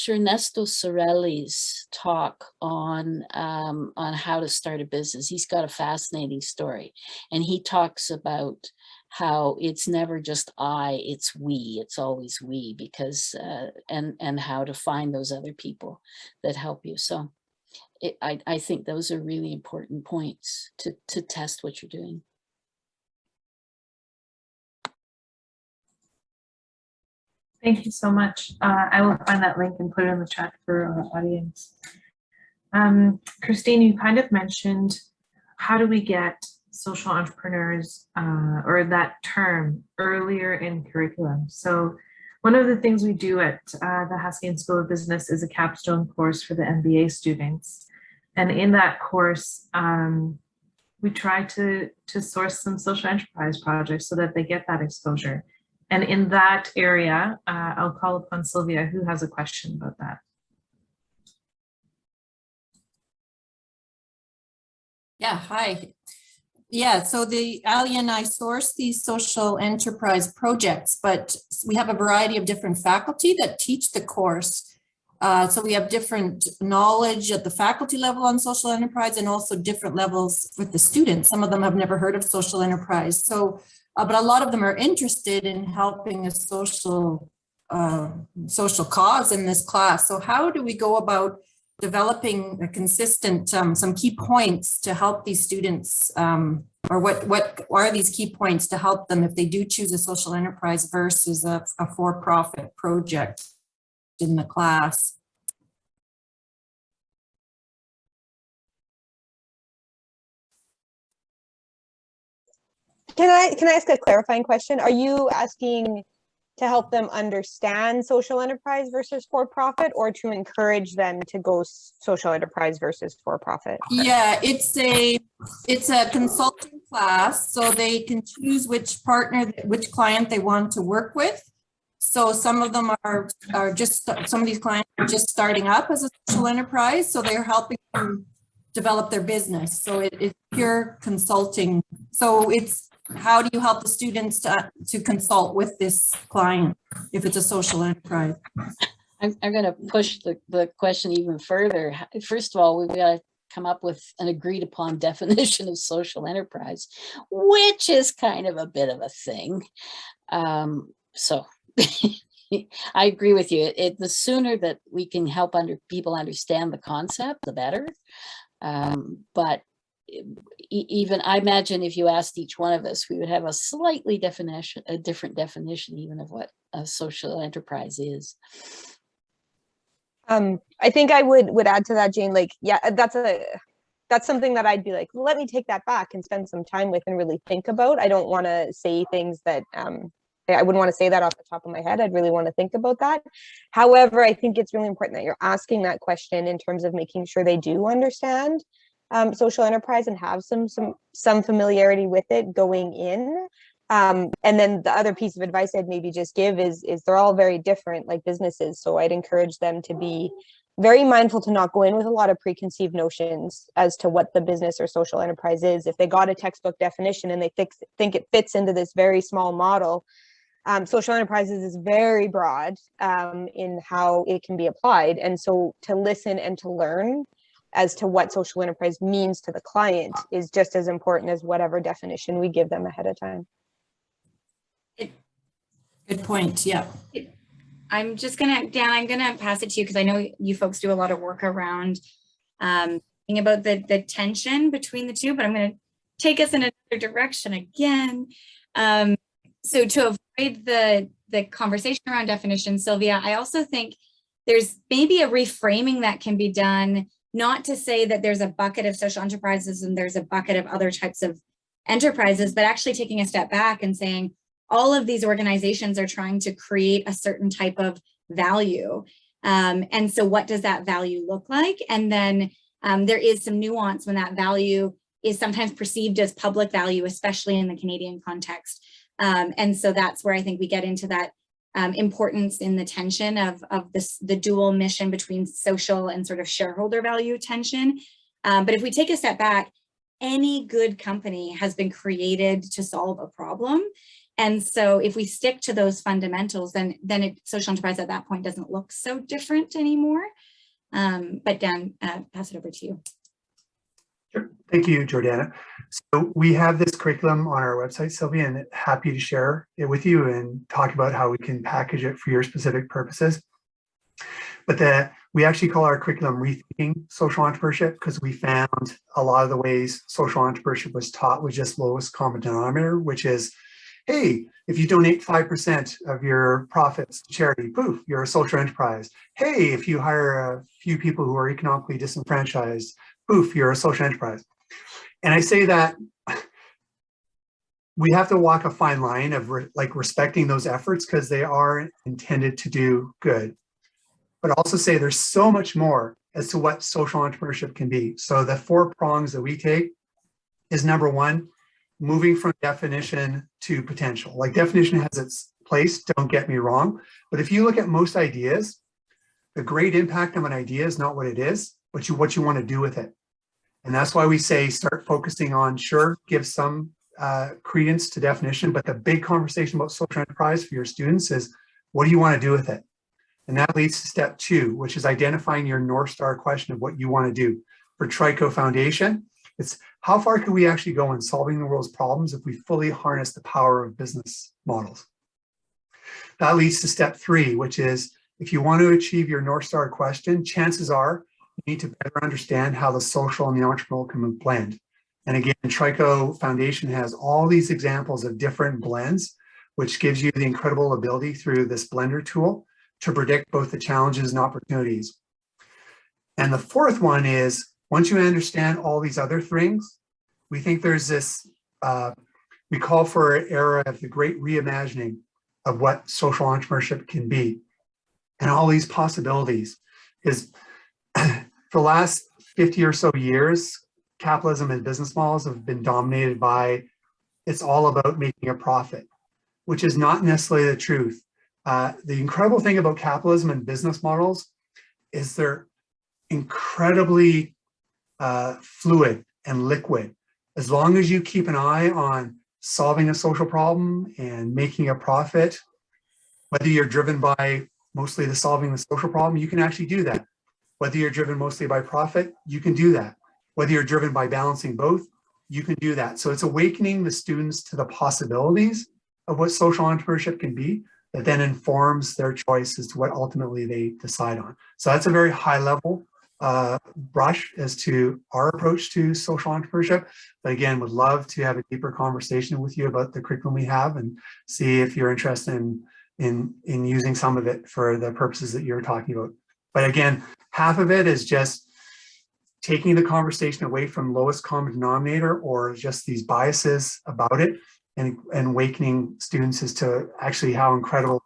Ernesto Sorelli's talk on how to start a business. He's got a fascinating story, and he talks about how it's never just I, it's we, it's always we, because and how to find those other people that help you. So I think those are really important points to test what you're doing. Thank you so much. I will find that link and put it in the chat for our audience. Christine, you kind of mentioned how do we get social entrepreneurs or that term earlier in curriculum. So one of the things we do at the Haskayne School of Business is a capstone course for the MBA students. And in that course, we try to source some social enterprise projects so that they get that exposure. And in that area, I'll call upon Sylvia, who has a question about that. Yeah, hi. Yeah, so Alya and I source these social enterprise projects, but we have a variety of different faculty that teach the course. So we have different knowledge at the faculty level on social enterprise and also different levels with the students. Some of them have never heard of social enterprise. So, but a lot of them are interested in helping a social cause in this class. So how do we go about developing a consistent, some key points to help these students, or what are these key points to help them if they do choose a social enterprise versus a for-profit project in the class? Can I ask a clarifying question? Are you asking to help them understand social enterprise versus for-profit, or to encourage them to go social enterprise versus for-profit? Yeah, it's a consulting class, so they can choose which client they want to work with. So some of them are just, some of these clients are just starting up as a social enterprise, so they're helping them develop their business. So it's pure consulting. So it's, how do you help the students to consult with this client if it's a social enterprise? I'm going to push the question even further. First of all, we've got to come up with an agreed upon definition of social enterprise, which is kind of a bit of a thing. So I agree with you. The sooner that we can help people understand the concept, the better. But even I imagine if you asked each one of us, we would have a slightly different definition even of what a social enterprise is. I think I would add to that, Jane, like, yeah, that's something that I'd be like, well, let me take that back and spend some time with and really think about. I don't want to say things that I wouldn't want to say that off the top of my head. I'd really want to think about that. However, I think it's really important that you're asking that question in terms of making sure they do understand social enterprise and have some familiarity with it going in. And then the other piece of advice I'd maybe just give is they're all very different, like businesses. So I'd encourage them to be very mindful to not go in with a lot of preconceived notions as to what the business or social enterprise is. If they got a textbook definition and they think it fits into this very small model, social enterprises is very broad in how it can be applied. And so to listen and to learn as to what social enterprise means to the client is just as important as whatever definition we give them ahead of time. Good point. Yeah. I'm just gonna, Dan, I'm gonna pass it to you because I know you folks do a lot of work around thinking about the tension between the two, but I'm gonna take us in another direction again. So to avoid the conversation around definition, Sylvia, I also think there's maybe a reframing that can be done, not to say that there's a bucket of social enterprises and there's a bucket of other types of enterprises, but actually taking a step back and saying, all of these organizations are trying to create a certain type of value. And so what does that value look like? And then there is some nuance when that value is sometimes perceived as public value, especially in the Canadian context. And so that's where I think we get into that importance in the tension of the dual mission between social and sort of shareholder value tension. But if we take a step back, any good company has been created to solve a problem. And so if we stick to those fundamentals, then social enterprise at that point doesn't look so different anymore. But Dan, pass it over to you. Sure. Thank you, Jordana. So we have this curriculum on our website, Sylvia, and happy to share it with you and talk about how we can package it for your specific purposes. But we actually call our curriculum Rethinking Social Entrepreneurship because we found a lot of the ways social entrepreneurship was taught was just lowest common denominator, which is, hey, if you donate 5% of your profits to charity, poof, you're a social enterprise. Hey, if you hire a few people who are economically disenfranchised, poof, you're a social enterprise. And I say that we have to walk a fine line of respecting those efforts because they are intended to do good. But also say there's so much more as to what social entrepreneurship can be. So the 4 prongs that we take is number 1, moving from definition to potential. Like definition has its place, don't get me wrong. But if you look at most ideas, the great impact of an idea is not what it is, but what you want to do with it. And that's why we say start focusing on, sure, give some credence to definition, but the big conversation about social enterprise for your students is, what do you want to do with it? And that leads to step 2, which is identifying your North Star question of what you want to do. For Trico Foundation, it's how far can we actually go in solving the world's problems if we fully harness the power of business models? That leads to step 3, which is if you want to achieve your North Star question, chances are you need to better understand how the social and the entrepreneurial can blend. And again, Trico Foundation has all these examples of different blends, which gives you the incredible ability through this blender tool to predict both the challenges and opportunities. And the 4th one is, once you understand all these other things, we think there's this, we call for an era of the great reimagining of what social entrepreneurship can be and all these possibilities. Because for the last 50 or so years, capitalism and business models have been dominated by, it's all about making a profit, which is not necessarily the truth. The incredible thing about capitalism and business models is they're incredibly fluid and liquid. As long as you keep an eye on solving a social problem and making a profit, whether you're driven by mostly the solving the social problem, you can actually do that. Whether you're driven mostly by profit, you can do that. Whether you're driven by balancing both, you can do that. So it's awakening the students to the possibilities of what social entrepreneurship can be that then informs their choice as to what ultimately they decide on. So that's a very high level brush as to our approach to social entrepreneurship. But again, would love to have a deeper conversation with you about the curriculum we have and see if you're interested in using some of it for the purposes that you're talking about. But again, half of it is just taking the conversation away from lowest common denominator or just these biases about it, and awakening students as to actually how incredible,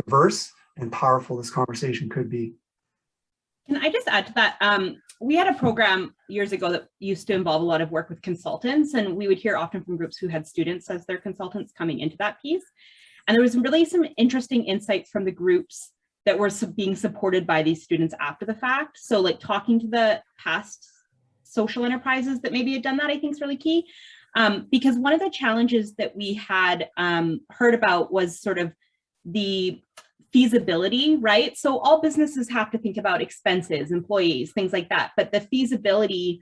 diverse, and powerful this conversation could be. Can I just add to that? We had a program years ago that used to involve a lot of work with consultants, and we would hear often from groups who had students as their consultants coming into that piece. And there was really some interesting insights from the groups that were being supported by these students after the fact. So like talking to the past social enterprises that maybe had done that, I think is really key. Because one of the challenges that we had heard about was sort of the feasibility, right? So all businesses have to think about expenses, employees, things like that. But the feasibility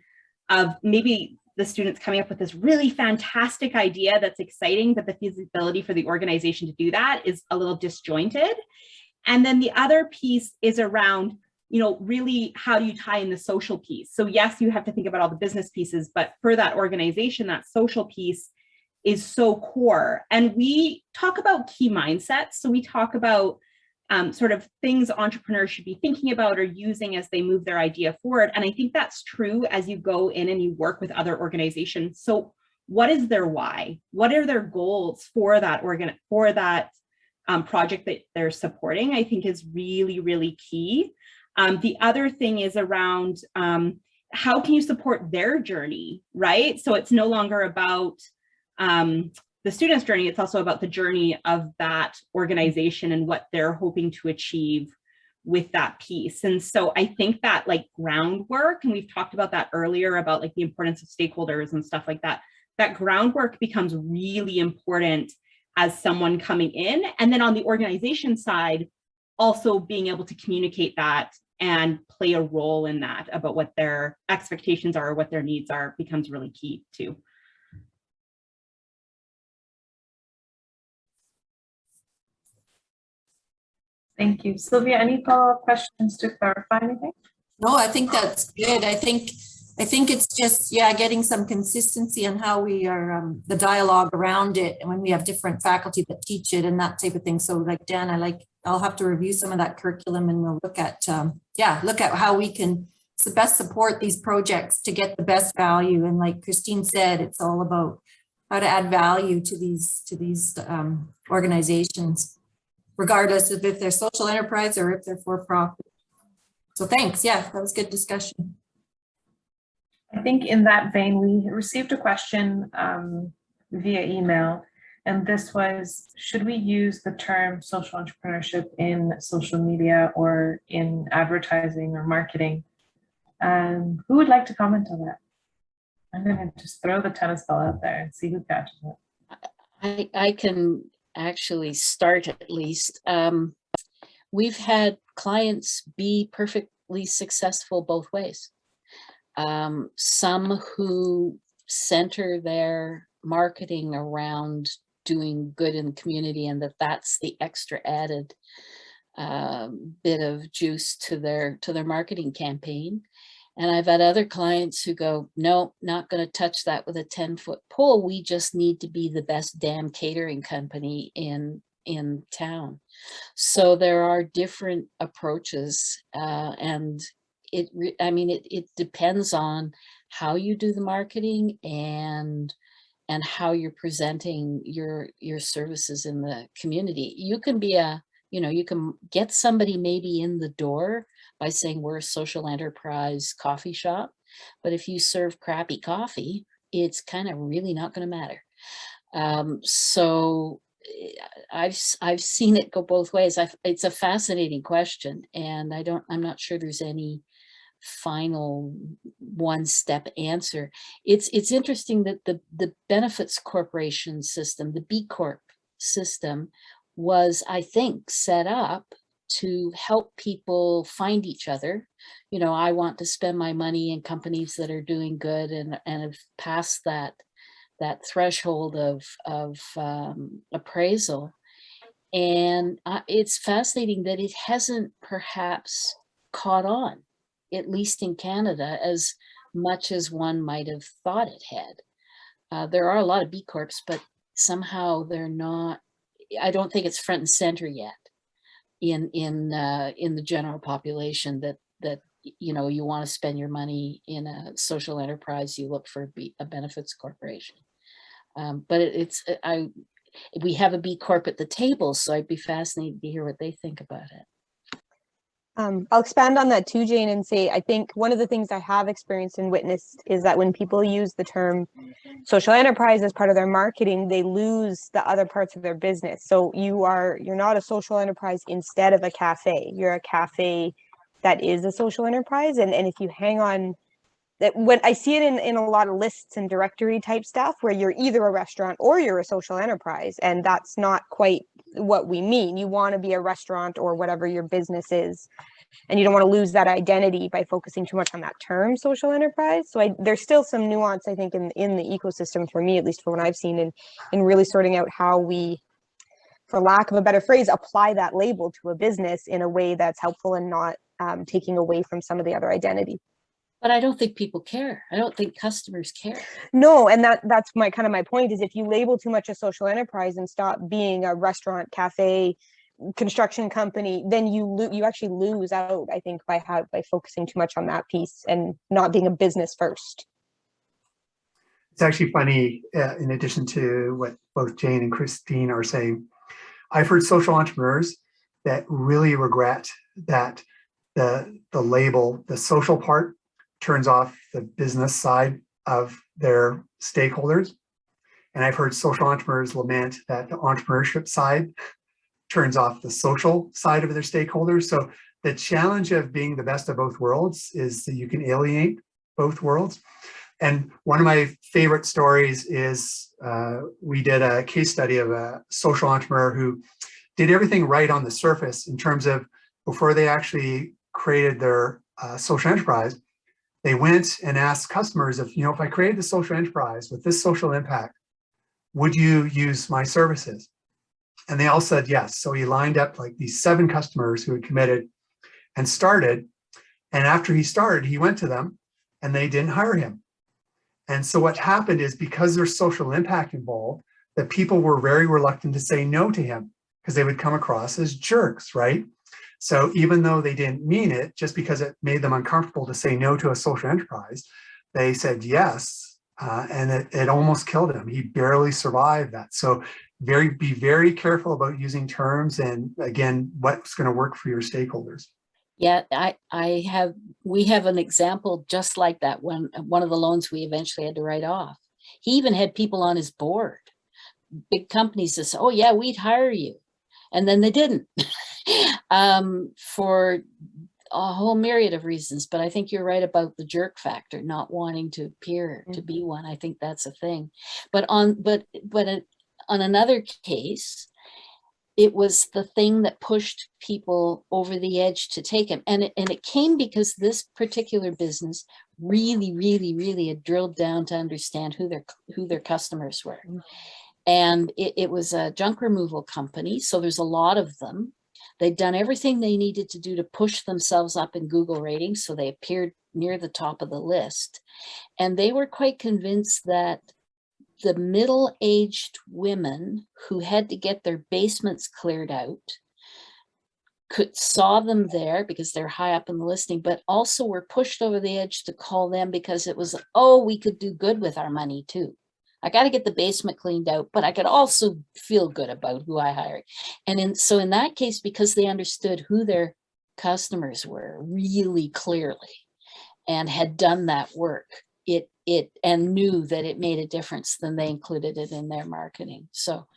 of maybe the students coming up with this really fantastic idea that's exciting, but the feasibility for the organization to do that is a little disjointed. And then the other piece is around, you know, really how do you tie in the social piece? So yes, you have to think about all the business pieces, but for that organization, that social piece is so core. And we talk about key mindsets. So we talk about sort of things entrepreneurs should be thinking about or using as they move their idea forward. And I think that's true as you go in and you work with other organizations. So what is their why? What are their goals for that project that they're supporting? I think is really, really key. The other thing is around how can you support their journey, right? So it's no longer about the student's journey, it's also about the journey of that organization and what they're hoping to achieve with that piece. And so I think that like groundwork, and we've talked about that earlier about like the importance of stakeholders and stuff like that, that groundwork becomes really important as someone coming in. And then on the organization side, also being able to communicate that and play a role in that about what their expectations are or what their needs are becomes really key too. Thank you. Sylvia, any follow-up questions to clarify anything? No, I think that's good. I think it's just, yeah, getting some consistency on how we are, the dialogue around it, and when we have different faculty that teach it and that type of thing. So like Dan, I'll have to review some of that curriculum, and we'll look at, look at how we can best support these projects to get the best value. And like Christine said, it's all about how to add value to these organizations, regardless of if they're social enterprise or if they're for profit. So thanks. Yeah, that was good discussion. I think in that vein, we received a question via email, and this was, should we use the term social entrepreneurship in social media or in advertising or marketing? Who would like to comment on that? I'm going to just throw the tennis ball out there and see who catches it. I can actually start at least. We've had clients be perfectly successful both ways. Some who center their marketing around doing good in the community, and that's the extra added bit of juice to their marketing campaign. And I've had other clients who go, no, not going to touch that with a 10-foot pole. We just need to be the best damn catering company in town. So there are different approaches, and it depends on how you do the marketing and how you're presenting your services in the community. You can be you can get somebody maybe in the door by saying we're a social enterprise coffee shop, but if you serve crappy coffee, it's kind of really not going to matter. So I've seen it go both ways. It's a fascinating question, and I'm not sure there's any final one-step answer. It's interesting that the benefits corporation system, the B Corp system, was, I think, set up to help people find each other. I want to spend my money in companies that are doing good and have passed that threshold of appraisal. And it's fascinating that it hasn't perhaps caught on at least in Canada, as much as one might have thought it had. There are a lot of B Corps, but somehow they're not, I don't think it's front and center yet in the general population that you know, you want to spend your money in a social enterprise, you look for a benefits corporation. But we have a B Corp at the table, so I'd be fascinated to hear what they think about it. I'll expand on that too, Jane, and say, I think one of the things I have experienced and witnessed is that when people use the term social enterprise as part of their marketing, they lose the other parts of their business. So you're not a social enterprise instead of a cafe. You're a cafe that is a social enterprise. And if you hang on, that when I see it in a lot of lists and directory type stuff where you're either a restaurant or you're a social enterprise, and that's not quite what we mean. You want to be a restaurant or whatever your business is, and you don't want to lose that identity by focusing too much on that term social enterprise. So there's still some nuance, I think, in the ecosystem, for me, at least for what I've seen, in really sorting out how we, for lack of a better phrase, apply that label to a business in a way that's helpful and not taking away from some of the other identity. But I don't think people care. I don't think customers care. No, and that's my point is, if you label too much a social enterprise and stop being a restaurant, cafe, construction company, then you actually lose out, I think, by focusing too much on that piece and not being a business first. It's actually funny, in addition to what both Jane and Christine are saying, I've heard social entrepreneurs that really regret that the label, the social part, turns off the business side of their stakeholders. And I've heard social entrepreneurs lament that the entrepreneurship side turns off the social side of their stakeholders. So the challenge of being the best of both worlds is that you can alienate both worlds. And one of my favorite stories is we did a case study of a social entrepreneur who did everything right on the surface in terms of, before they actually created their social enterprise, they went and asked customers, if I created a social enterprise with this social impact, would you use my services? And they all said yes. So he lined up like these 7 customers who had committed and started. And after he started, he went to them and they didn't hire him. And so what happened is, because there's social impact involved, that people were very reluctant to say no to him because they would come across as jerks, right? So even though they didn't mean it, just because it made them uncomfortable to say no to a social enterprise, they said yes, and it almost killed him. He barely survived that. So be very careful about using terms, and again, what's going to work for your stakeholders. Yeah, we have an example just like that. One of the loans we eventually had to write off. He even had people on his board, big companies that said, "Oh yeah, we'd hire you," and then they didn't. For a whole myriad of reasons. But I think you're right about the jerk factor, not wanting to appear to be one. I think that's a thing. But on another case, it was the thing that pushed people over the edge to take him. And it came because this particular business really had drilled down to understand who their customers were. And it was a junk removal company. So there's a lot of them. They'd done everything they needed to do to push themselves up in Google ratings, so they appeared near the top of the list. And they were quite convinced that the middle-aged women who had to get their basements cleared out saw them there because they're high up in the listing, but also were pushed over the edge to call them because it was, oh, we could do good with our money too. I got to get the basement cleaned out, but I could also feel good about who I hired. And so in that case, because they understood who their customers were really clearly and had done that work, and knew that it made a difference, then they included it in their marketing. So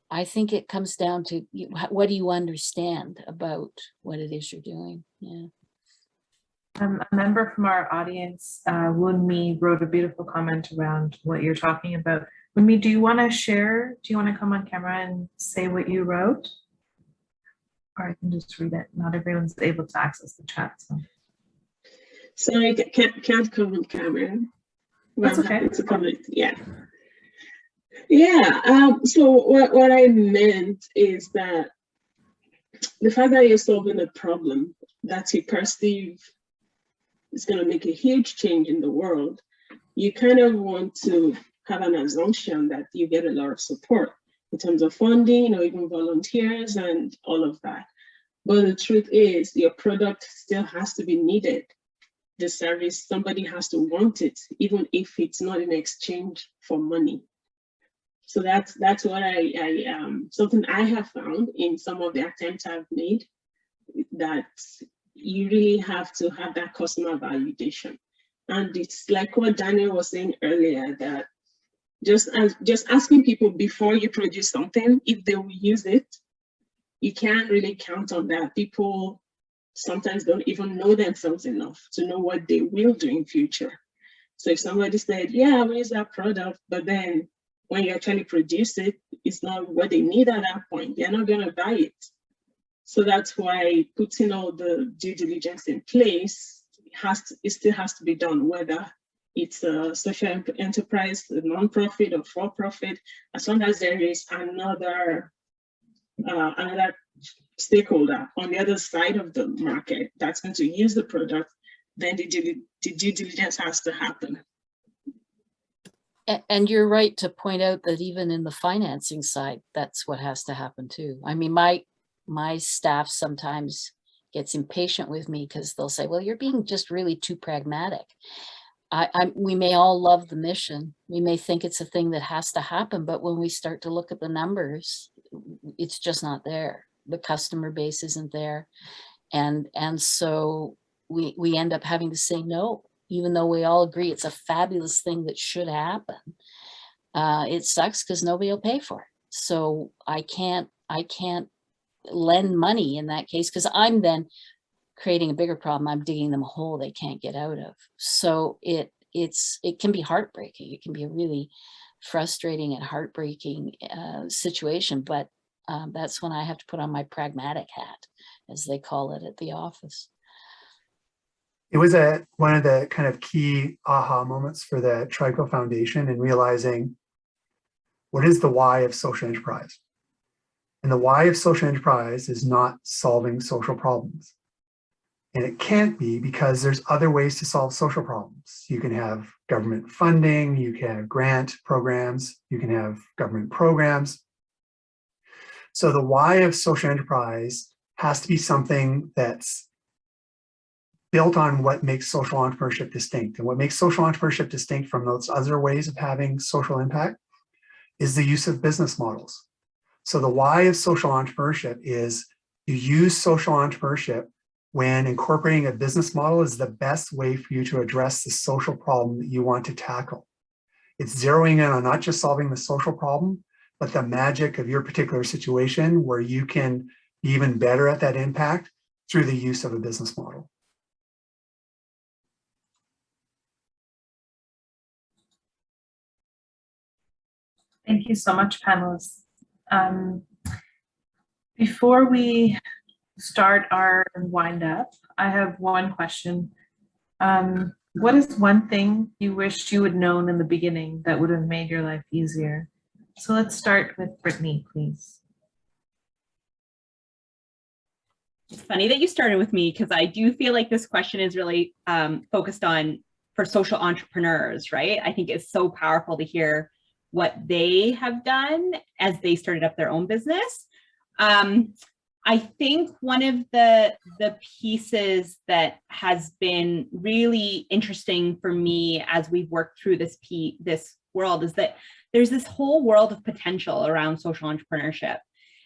I think it comes down to, what do you understand about what it is you're doing? Yeah. A member from our audience, Woonmi, wrote a beautiful comment around what you're talking about. Woonmi, do you want to share? Do you want to come on camera and say what you wrote? Or I can just read it. Not everyone's able to access the chat. So I can't come on camera. That's okay. To comment. Yeah. Yeah. So what I meant is that the fact that you're solving a problem that you perceive is going to make a huge change in the world, you kind of want to have an assumption that you get a lot of support in terms of funding or even volunteers and all of that. But the truth is, your product still has to be needed. The service, somebody has to want it, even if it's not in exchange for money. So that's what something I have found in some of the attempts I've made, that you really have to have that customer validation. And it's like what Daniel was saying earlier, that just asking people before you produce something if they will use it, you can't really count on that. People sometimes don't even know themselves enough to know what they will do in future. So if somebody said, yeah, I will use that product, but then when you actually produce it, it's not what they need at that point, they're not gonna buy it. So that's why putting all the due diligence in place, it still has to be done, whether it's a social enterprise, a non-profit or for-profit, as long as there is another stakeholder on the other side of the market that's going to use the product, then the due diligence has to happen. And you're right to point out that even in the financing side, that's what has to happen too. I mean, my staff sometimes gets impatient with me because they'll say, well, you're being just really too pragmatic. We may all love the mission. We may think it's a thing that has to happen, but when we start to look at the numbers, it's just not there. The customer base isn't there. And so we end up having to say no, even though we all agree it's a fabulous thing that should happen. It sucks because nobody will pay for it. So I can't lend money in that case, because I'm then creating a bigger problem. I'm digging them a hole they can't get out of. So it can be heartbreaking. It can be a really frustrating and heartbreaking situation, but that's when I have to put on my pragmatic hat, as they call it at the office. It was one of the kind of key aha moments for the Trico Foundation in realizing what is the why of social enterprise. And the why of social enterprise is not solving social problems. And it can't be, because there's other ways to solve social problems. You can have government funding, you can have grant programs, you can have government programs. So the why of social enterprise has to be something that's built on what makes social entrepreneurship distinct. And what makes social entrepreneurship distinct from those other ways of having social impact is the use of business models. So the why of social entrepreneurship is you use social entrepreneurship when incorporating a business model is the best way for you to address the social problem that you want to tackle. It's zeroing in on not just solving the social problem, but the magic of your particular situation where you can be even better at that impact through the use of a business model. Thank you so much, panelists. Before we start our wind up, I have one question. What is one thing you wished you had known in the beginning that would have made your life easier? So let's start with Brittni, please. It's funny that you started with me, because I do feel like this question is really focused on for social entrepreneurs, right? I think it's so powerful to hear what they have done as they started up their own business. I think one of the pieces that has been really interesting for me as we've worked through this world is that there's this whole world of potential around social entrepreneurship.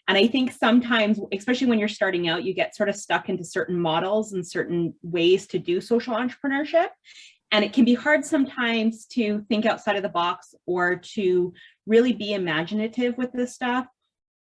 And I think sometimes, especially when you're starting out, you get sort of stuck into certain models and certain ways to do social entrepreneurship. And it can be hard sometimes to think outside of the box, or to really be imaginative with this stuff,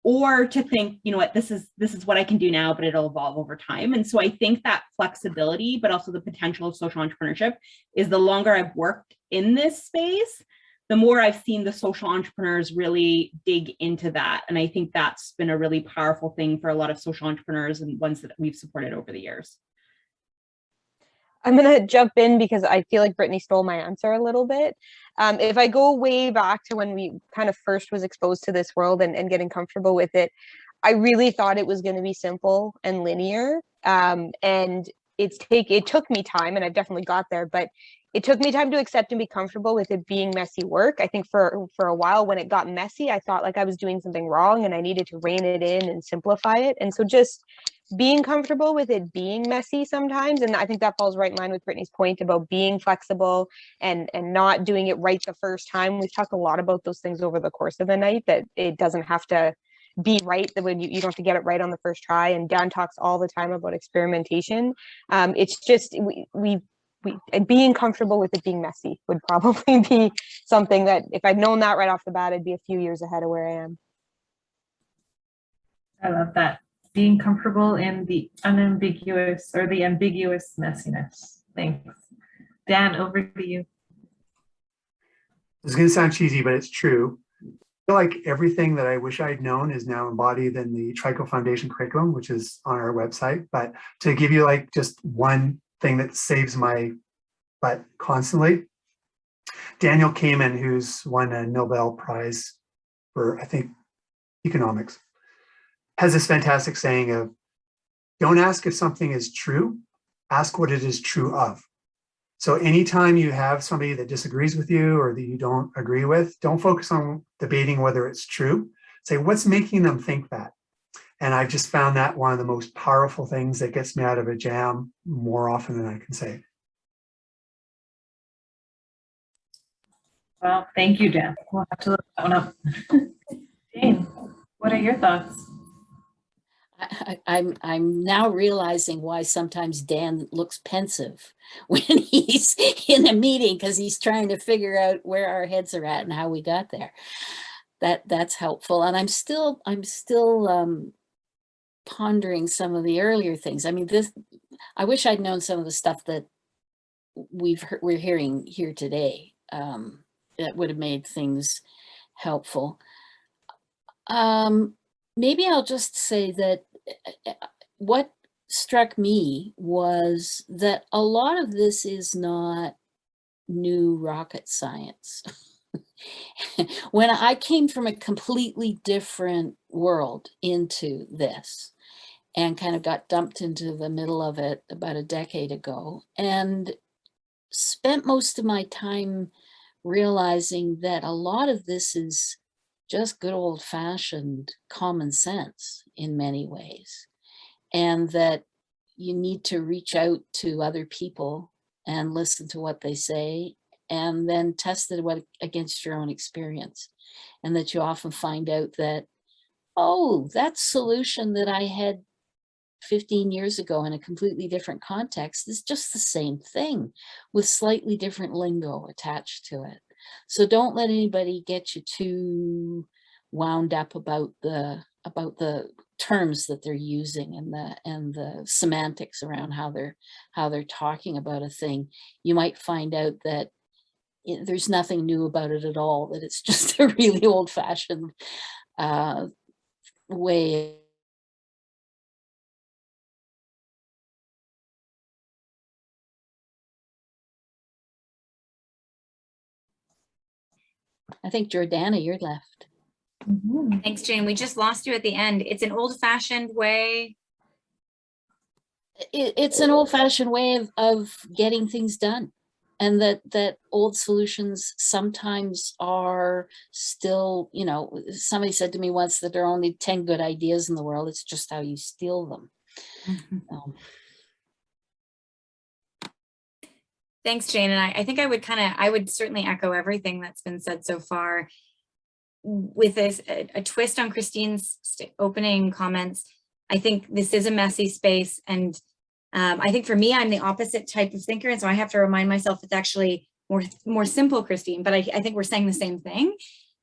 or to think, you know what, this is what I can do now, but it'll evolve over time. And so I think that flexibility, but also the potential of social entrepreneurship, is the longer I've worked in this space, the more I've seen the social entrepreneurs really dig into that. And I think that's been a really powerful thing for a lot of social entrepreneurs and ones that we've supported over the years. I'm going to jump in because I feel like Brittni stole my answer a little bit. If I go way back to when we kind of first was exposed to this world and getting comfortable with it, I really thought it was going to be simple and linear. And it took me time, and I've definitely got there, but it took me time to accept and be comfortable with it being messy work. I think for a while when it got messy, I thought like I was doing something wrong and I needed to rein it in and simplify it. And so just being comfortable with it being messy sometimes. And I think that falls right in line with Brittni's point about being flexible and not doing it right the first time. We've talked a lot about those things over the course of the night, that it doesn't have to be right, that when you don't have to get it right on the first try. And Dan talks all the time about experimentation. It's just we being comfortable with it being messy would probably be something that if I'd known that right off the bat, I'd be a few years ahead of where I am. I love that. Being comfortable in the unambiguous or the ambiguous messiness. Thanks. Dan, over to you. It's going to sound cheesy, but it's true. I feel like everything that I wish I'd known is now embodied in the Trico Foundation curriculum, which is on our website. But to give you like just one thing that saves my butt constantly, Daniel Kahneman, who's won a Nobel Prize for, I think, economics, has this fantastic saying of, don't ask if something is true, ask what it is true of. So anytime you have somebody that disagrees with you or that you don't agree with, don't focus on debating whether it's true. Say, what's making them think that? And I've just found that one of the most powerful things that gets me out of a jam more often than I can say. Well, thank you, Dan. We'll have to look that one up. Jane, what are your thoughts? I'm now realizing why sometimes Dan looks pensive when he's in a meeting, because he's trying to figure out where our heads are at and how we got there. That's helpful. And I'm still pondering some of the earlier things. I mean, I wish I'd known some of the stuff that we're hearing here today. That would have made things helpful. Maybe I'll just say that what struck me was that a lot of this is not new rocket science. When I came from a completely different world into this and kind of got dumped into the middle of it about a decade ago, and spent most of my time realizing that a lot of this is just good old-fashioned common sense in many ways, and that you need to reach out to other people and listen to what they say and then test it against your own experience. And that you often find out that, oh, that solution that I had 15 years ago in a completely different context is just the same thing with slightly different lingo attached to it. So don't let anybody get you too wound up about the terms that they're using and the semantics around how they're talking about a thing. You might find out that there's nothing new about it at all, that it's just a really old-fashioned way. I think Jordana, you're left. Thanks, Jane. We just lost you at the end. It's an old-fashioned way. It's an old-fashioned way of getting things done, and that old solutions sometimes are still, you know, somebody said to me once that there are only 10 good ideas in the world. It's just how you steal them. Thanks, Jane. And I think I would certainly echo everything that's been said so far. With a twist on Christine's opening comments, I think this is a messy space. And I think for me, I'm the opposite type of thinker. And so I have to remind myself it's actually more simple, Christine, but I think we're saying the same thing.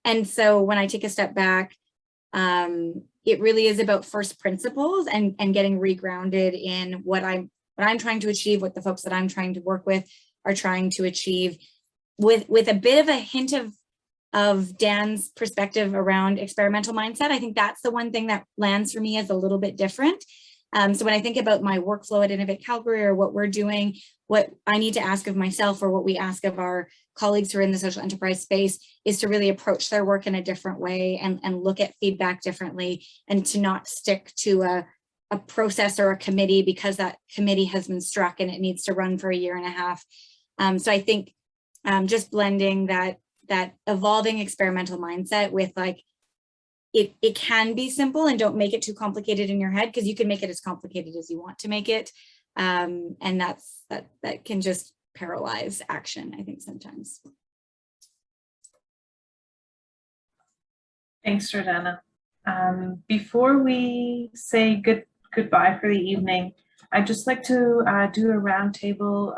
And so when I take a step back, it really is about first principles and getting regrounded in what I'm trying to achieve, what the folks that I'm trying to work with are trying to achieve, with a bit of a hint of Dan's perspective around experimental mindset. I think that's the one thing that lands for me as a little bit different. So when I think about my workflow at Innovate Calgary or what we're doing, what I need to ask of myself or what we ask of our colleagues who are in the social enterprise space is to really approach their work in a different way and look at feedback differently, and to not stick to a process or a committee because that committee has been struck and it needs to run for a year and a half. So I think just blending that evolving experimental mindset with like, it can be simple, and don't make it too complicated in your head, because you can make it as complicated as you want to make it. And that can just paralyze action, I think, sometimes. Thanks, Jordana. Before we say goodbye for the evening, I'd just like to do a roundtable.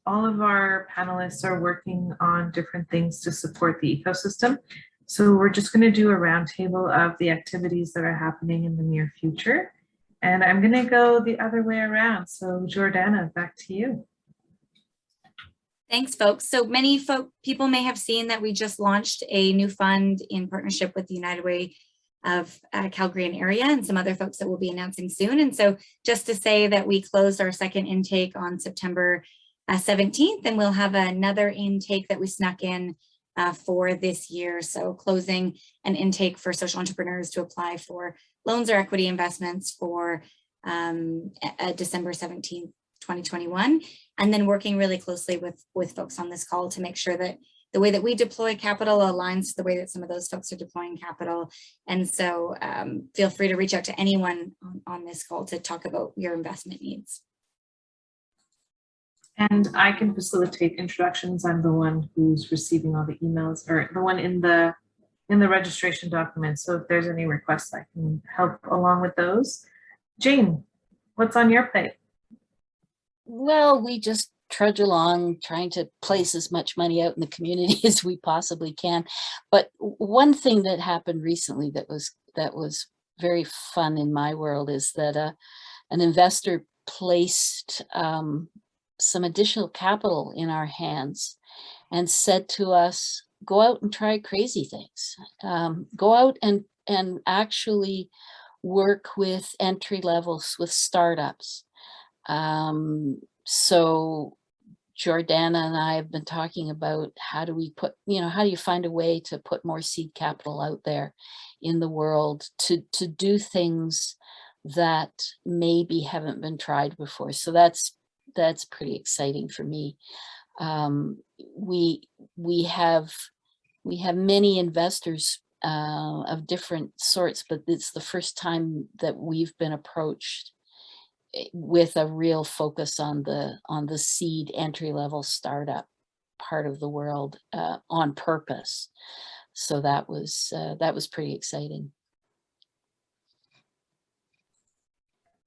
All of our panelists are working on different things to support the ecosystem. So we're just going to do a roundtable of the activities that are happening in the near future. And I'm going to go the other way around. So Jordana, back to you. Thanks, folks. So many people may have seen that we just launched a new fund in partnership with the United Way of Calgary and area, and some other folks that we'll be announcing soon. And so just to say that we closed our second intake on September 17th, and we'll have another intake that we snuck in for this year. So closing an intake for social entrepreneurs to apply for loans or equity investments for December 17th, 2021. And then working really closely with folks on this call to make sure that the way that we deploy capital aligns to the way that some of those folks are deploying capital. And so feel free to reach out to anyone on this call to talk about your investment needs. And I can facilitate introductions. I'm the one who's receiving all the emails, or the one in the registration document. So if there's any requests, I can help along with those. Jane, what's on your plate? Well, we just trudge along trying to place as much money out in the community as we possibly can. But one thing that happened recently that was very fun in my world is that an investor placed some additional capital in our hands and said to us, go out and try crazy things. Go out and actually work with entry levels, with startups. So Jordana and I have been talking about how do we put, how do you find a way to put more seed capital out there in the world to do things that maybe haven't been tried before. So that's pretty exciting for me. We have many investors of different sorts, but it's the first time that we've been approached with a real focus on the seed entry level startup part of the world on purpose. So that was pretty exciting.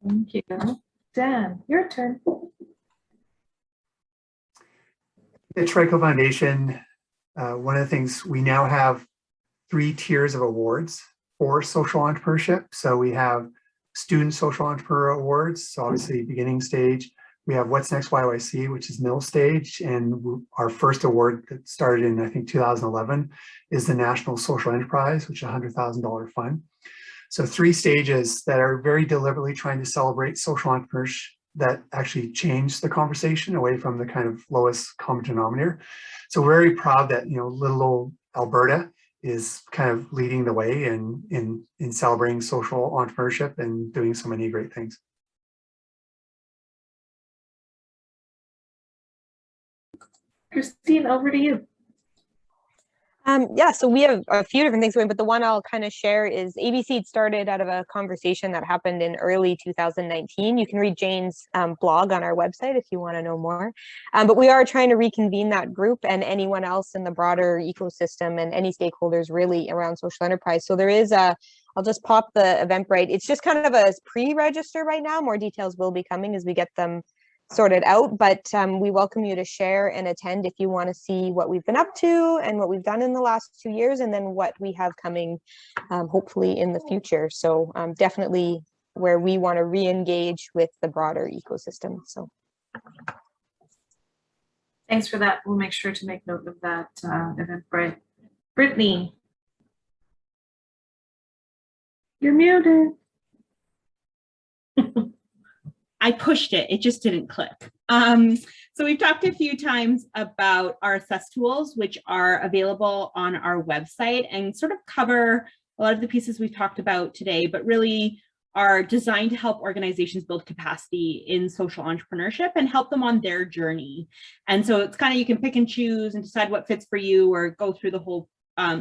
Thank you. Dan, your turn. The Trico Foundation, one of the things, we now have 3 tiers of awards for social entrepreneurship. So we have Student Social Entrepreneur Awards, so obviously beginning stage. We have What's Next YYC, which is middle stage, and our first award that started in, I think, 2011 is the National Social Enterprise, which is a $100,000 fund. So 3 stages that are very deliberately trying to celebrate social entrepreneurship that actually change the conversation away from the kind of lowest common denominator. So we're very proud that, little old Alberta is kind of leading the way in celebrating social entrepreneurship and doing so many great things. Christine, over to you. Yeah, so we have a few different things going, but the one I'll kind of share is ABC started out of a conversation that happened in early 2019. You can read Jane's blog on our website if you want to know more. But we are trying to reconvene that group and anyone else in the broader ecosystem and any stakeholders really around social enterprise. So there is I'll just pop the Eventbrite. It's just kind of a pre-register right now. More details will be coming as we get them sorted out, but we welcome you to share and attend if you want to see what we've been up to and what we've done in the last 2 years, and then what we have coming hopefully in the future. So definitely where we want to re-engage with the broader ecosystem. So thanks for that. We'll make sure to make note of that Eventbrite. Brittni, you're muted. I pushed it, it just didn't click. So we've talked a few times about our assess tools, which are available on our website and sort of cover a lot of the pieces we've talked about today, but really are designed to help organizations build capacity in social entrepreneurship and help them on their journey. And so it's kind of, you can pick and choose and decide what fits for you, or go through the whole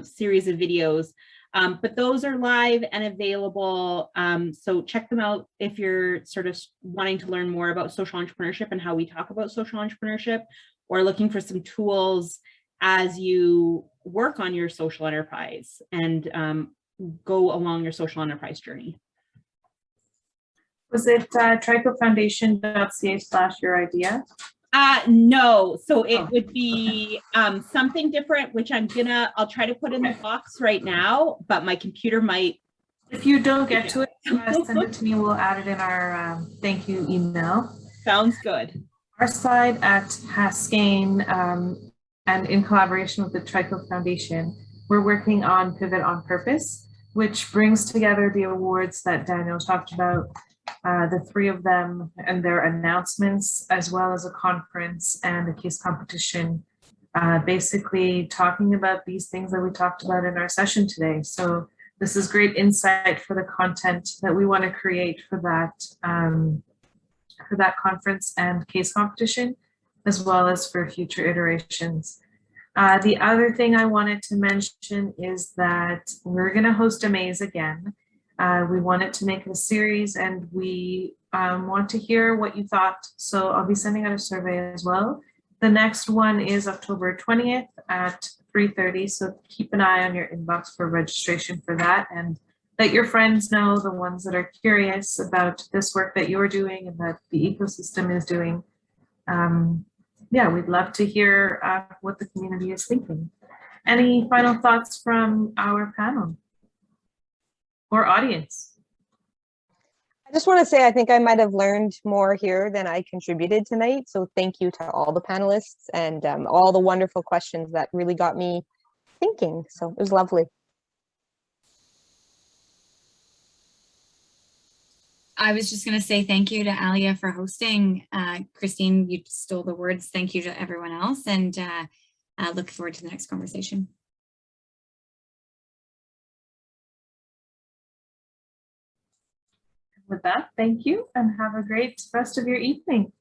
series of videos. But those are live and available. So check them out if you're sort of wanting to learn more about social entrepreneurship and how we talk about social entrepreneurship, or looking for some tools as you work on your social enterprise and go along your social enterprise journey. Was it tricofoundation.ca/your idea? No, so it would be something different, which I'll try to put in the box right now, but my computer might. If you don't get to it, send it to me. We'll add it in our thank you email. Sounds good. Our side at Haskayne, and in collaboration with the Trico Foundation, we're working on Pivot on Purpose, which brings together the awards that Daniel talked about, the 3 of them and their announcements, as well as a conference and a case competition, basically talking about these things that we talked about in our session today. So this is great insight for the content that we want to create for that conference and case competition, as well as for future iterations. The other thing I wanted to mention is that we're going to host AMAASE again. We wanted to make it a series, and we want to hear what you thought. So I'll be sending out a survey as well. The next one is October 20th at 3:30. So keep an eye on your inbox for registration for that, and let your friends know, the ones that are curious about this work that you're doing and that the ecosystem is doing. Yeah, we'd love to hear what the community is thinking. Any final thoughts from our panel or audience? I just want to say, I think I might have learned more here than I contributed tonight. So thank you to all the panelists and all the wonderful questions that really got me thinking. So it was lovely. I was just going to say thank you to Alya for hosting. Christine, you stole the words. Thank you to everyone else, and I look forward to the next conversation. With that, thank you and have a great rest of your evening.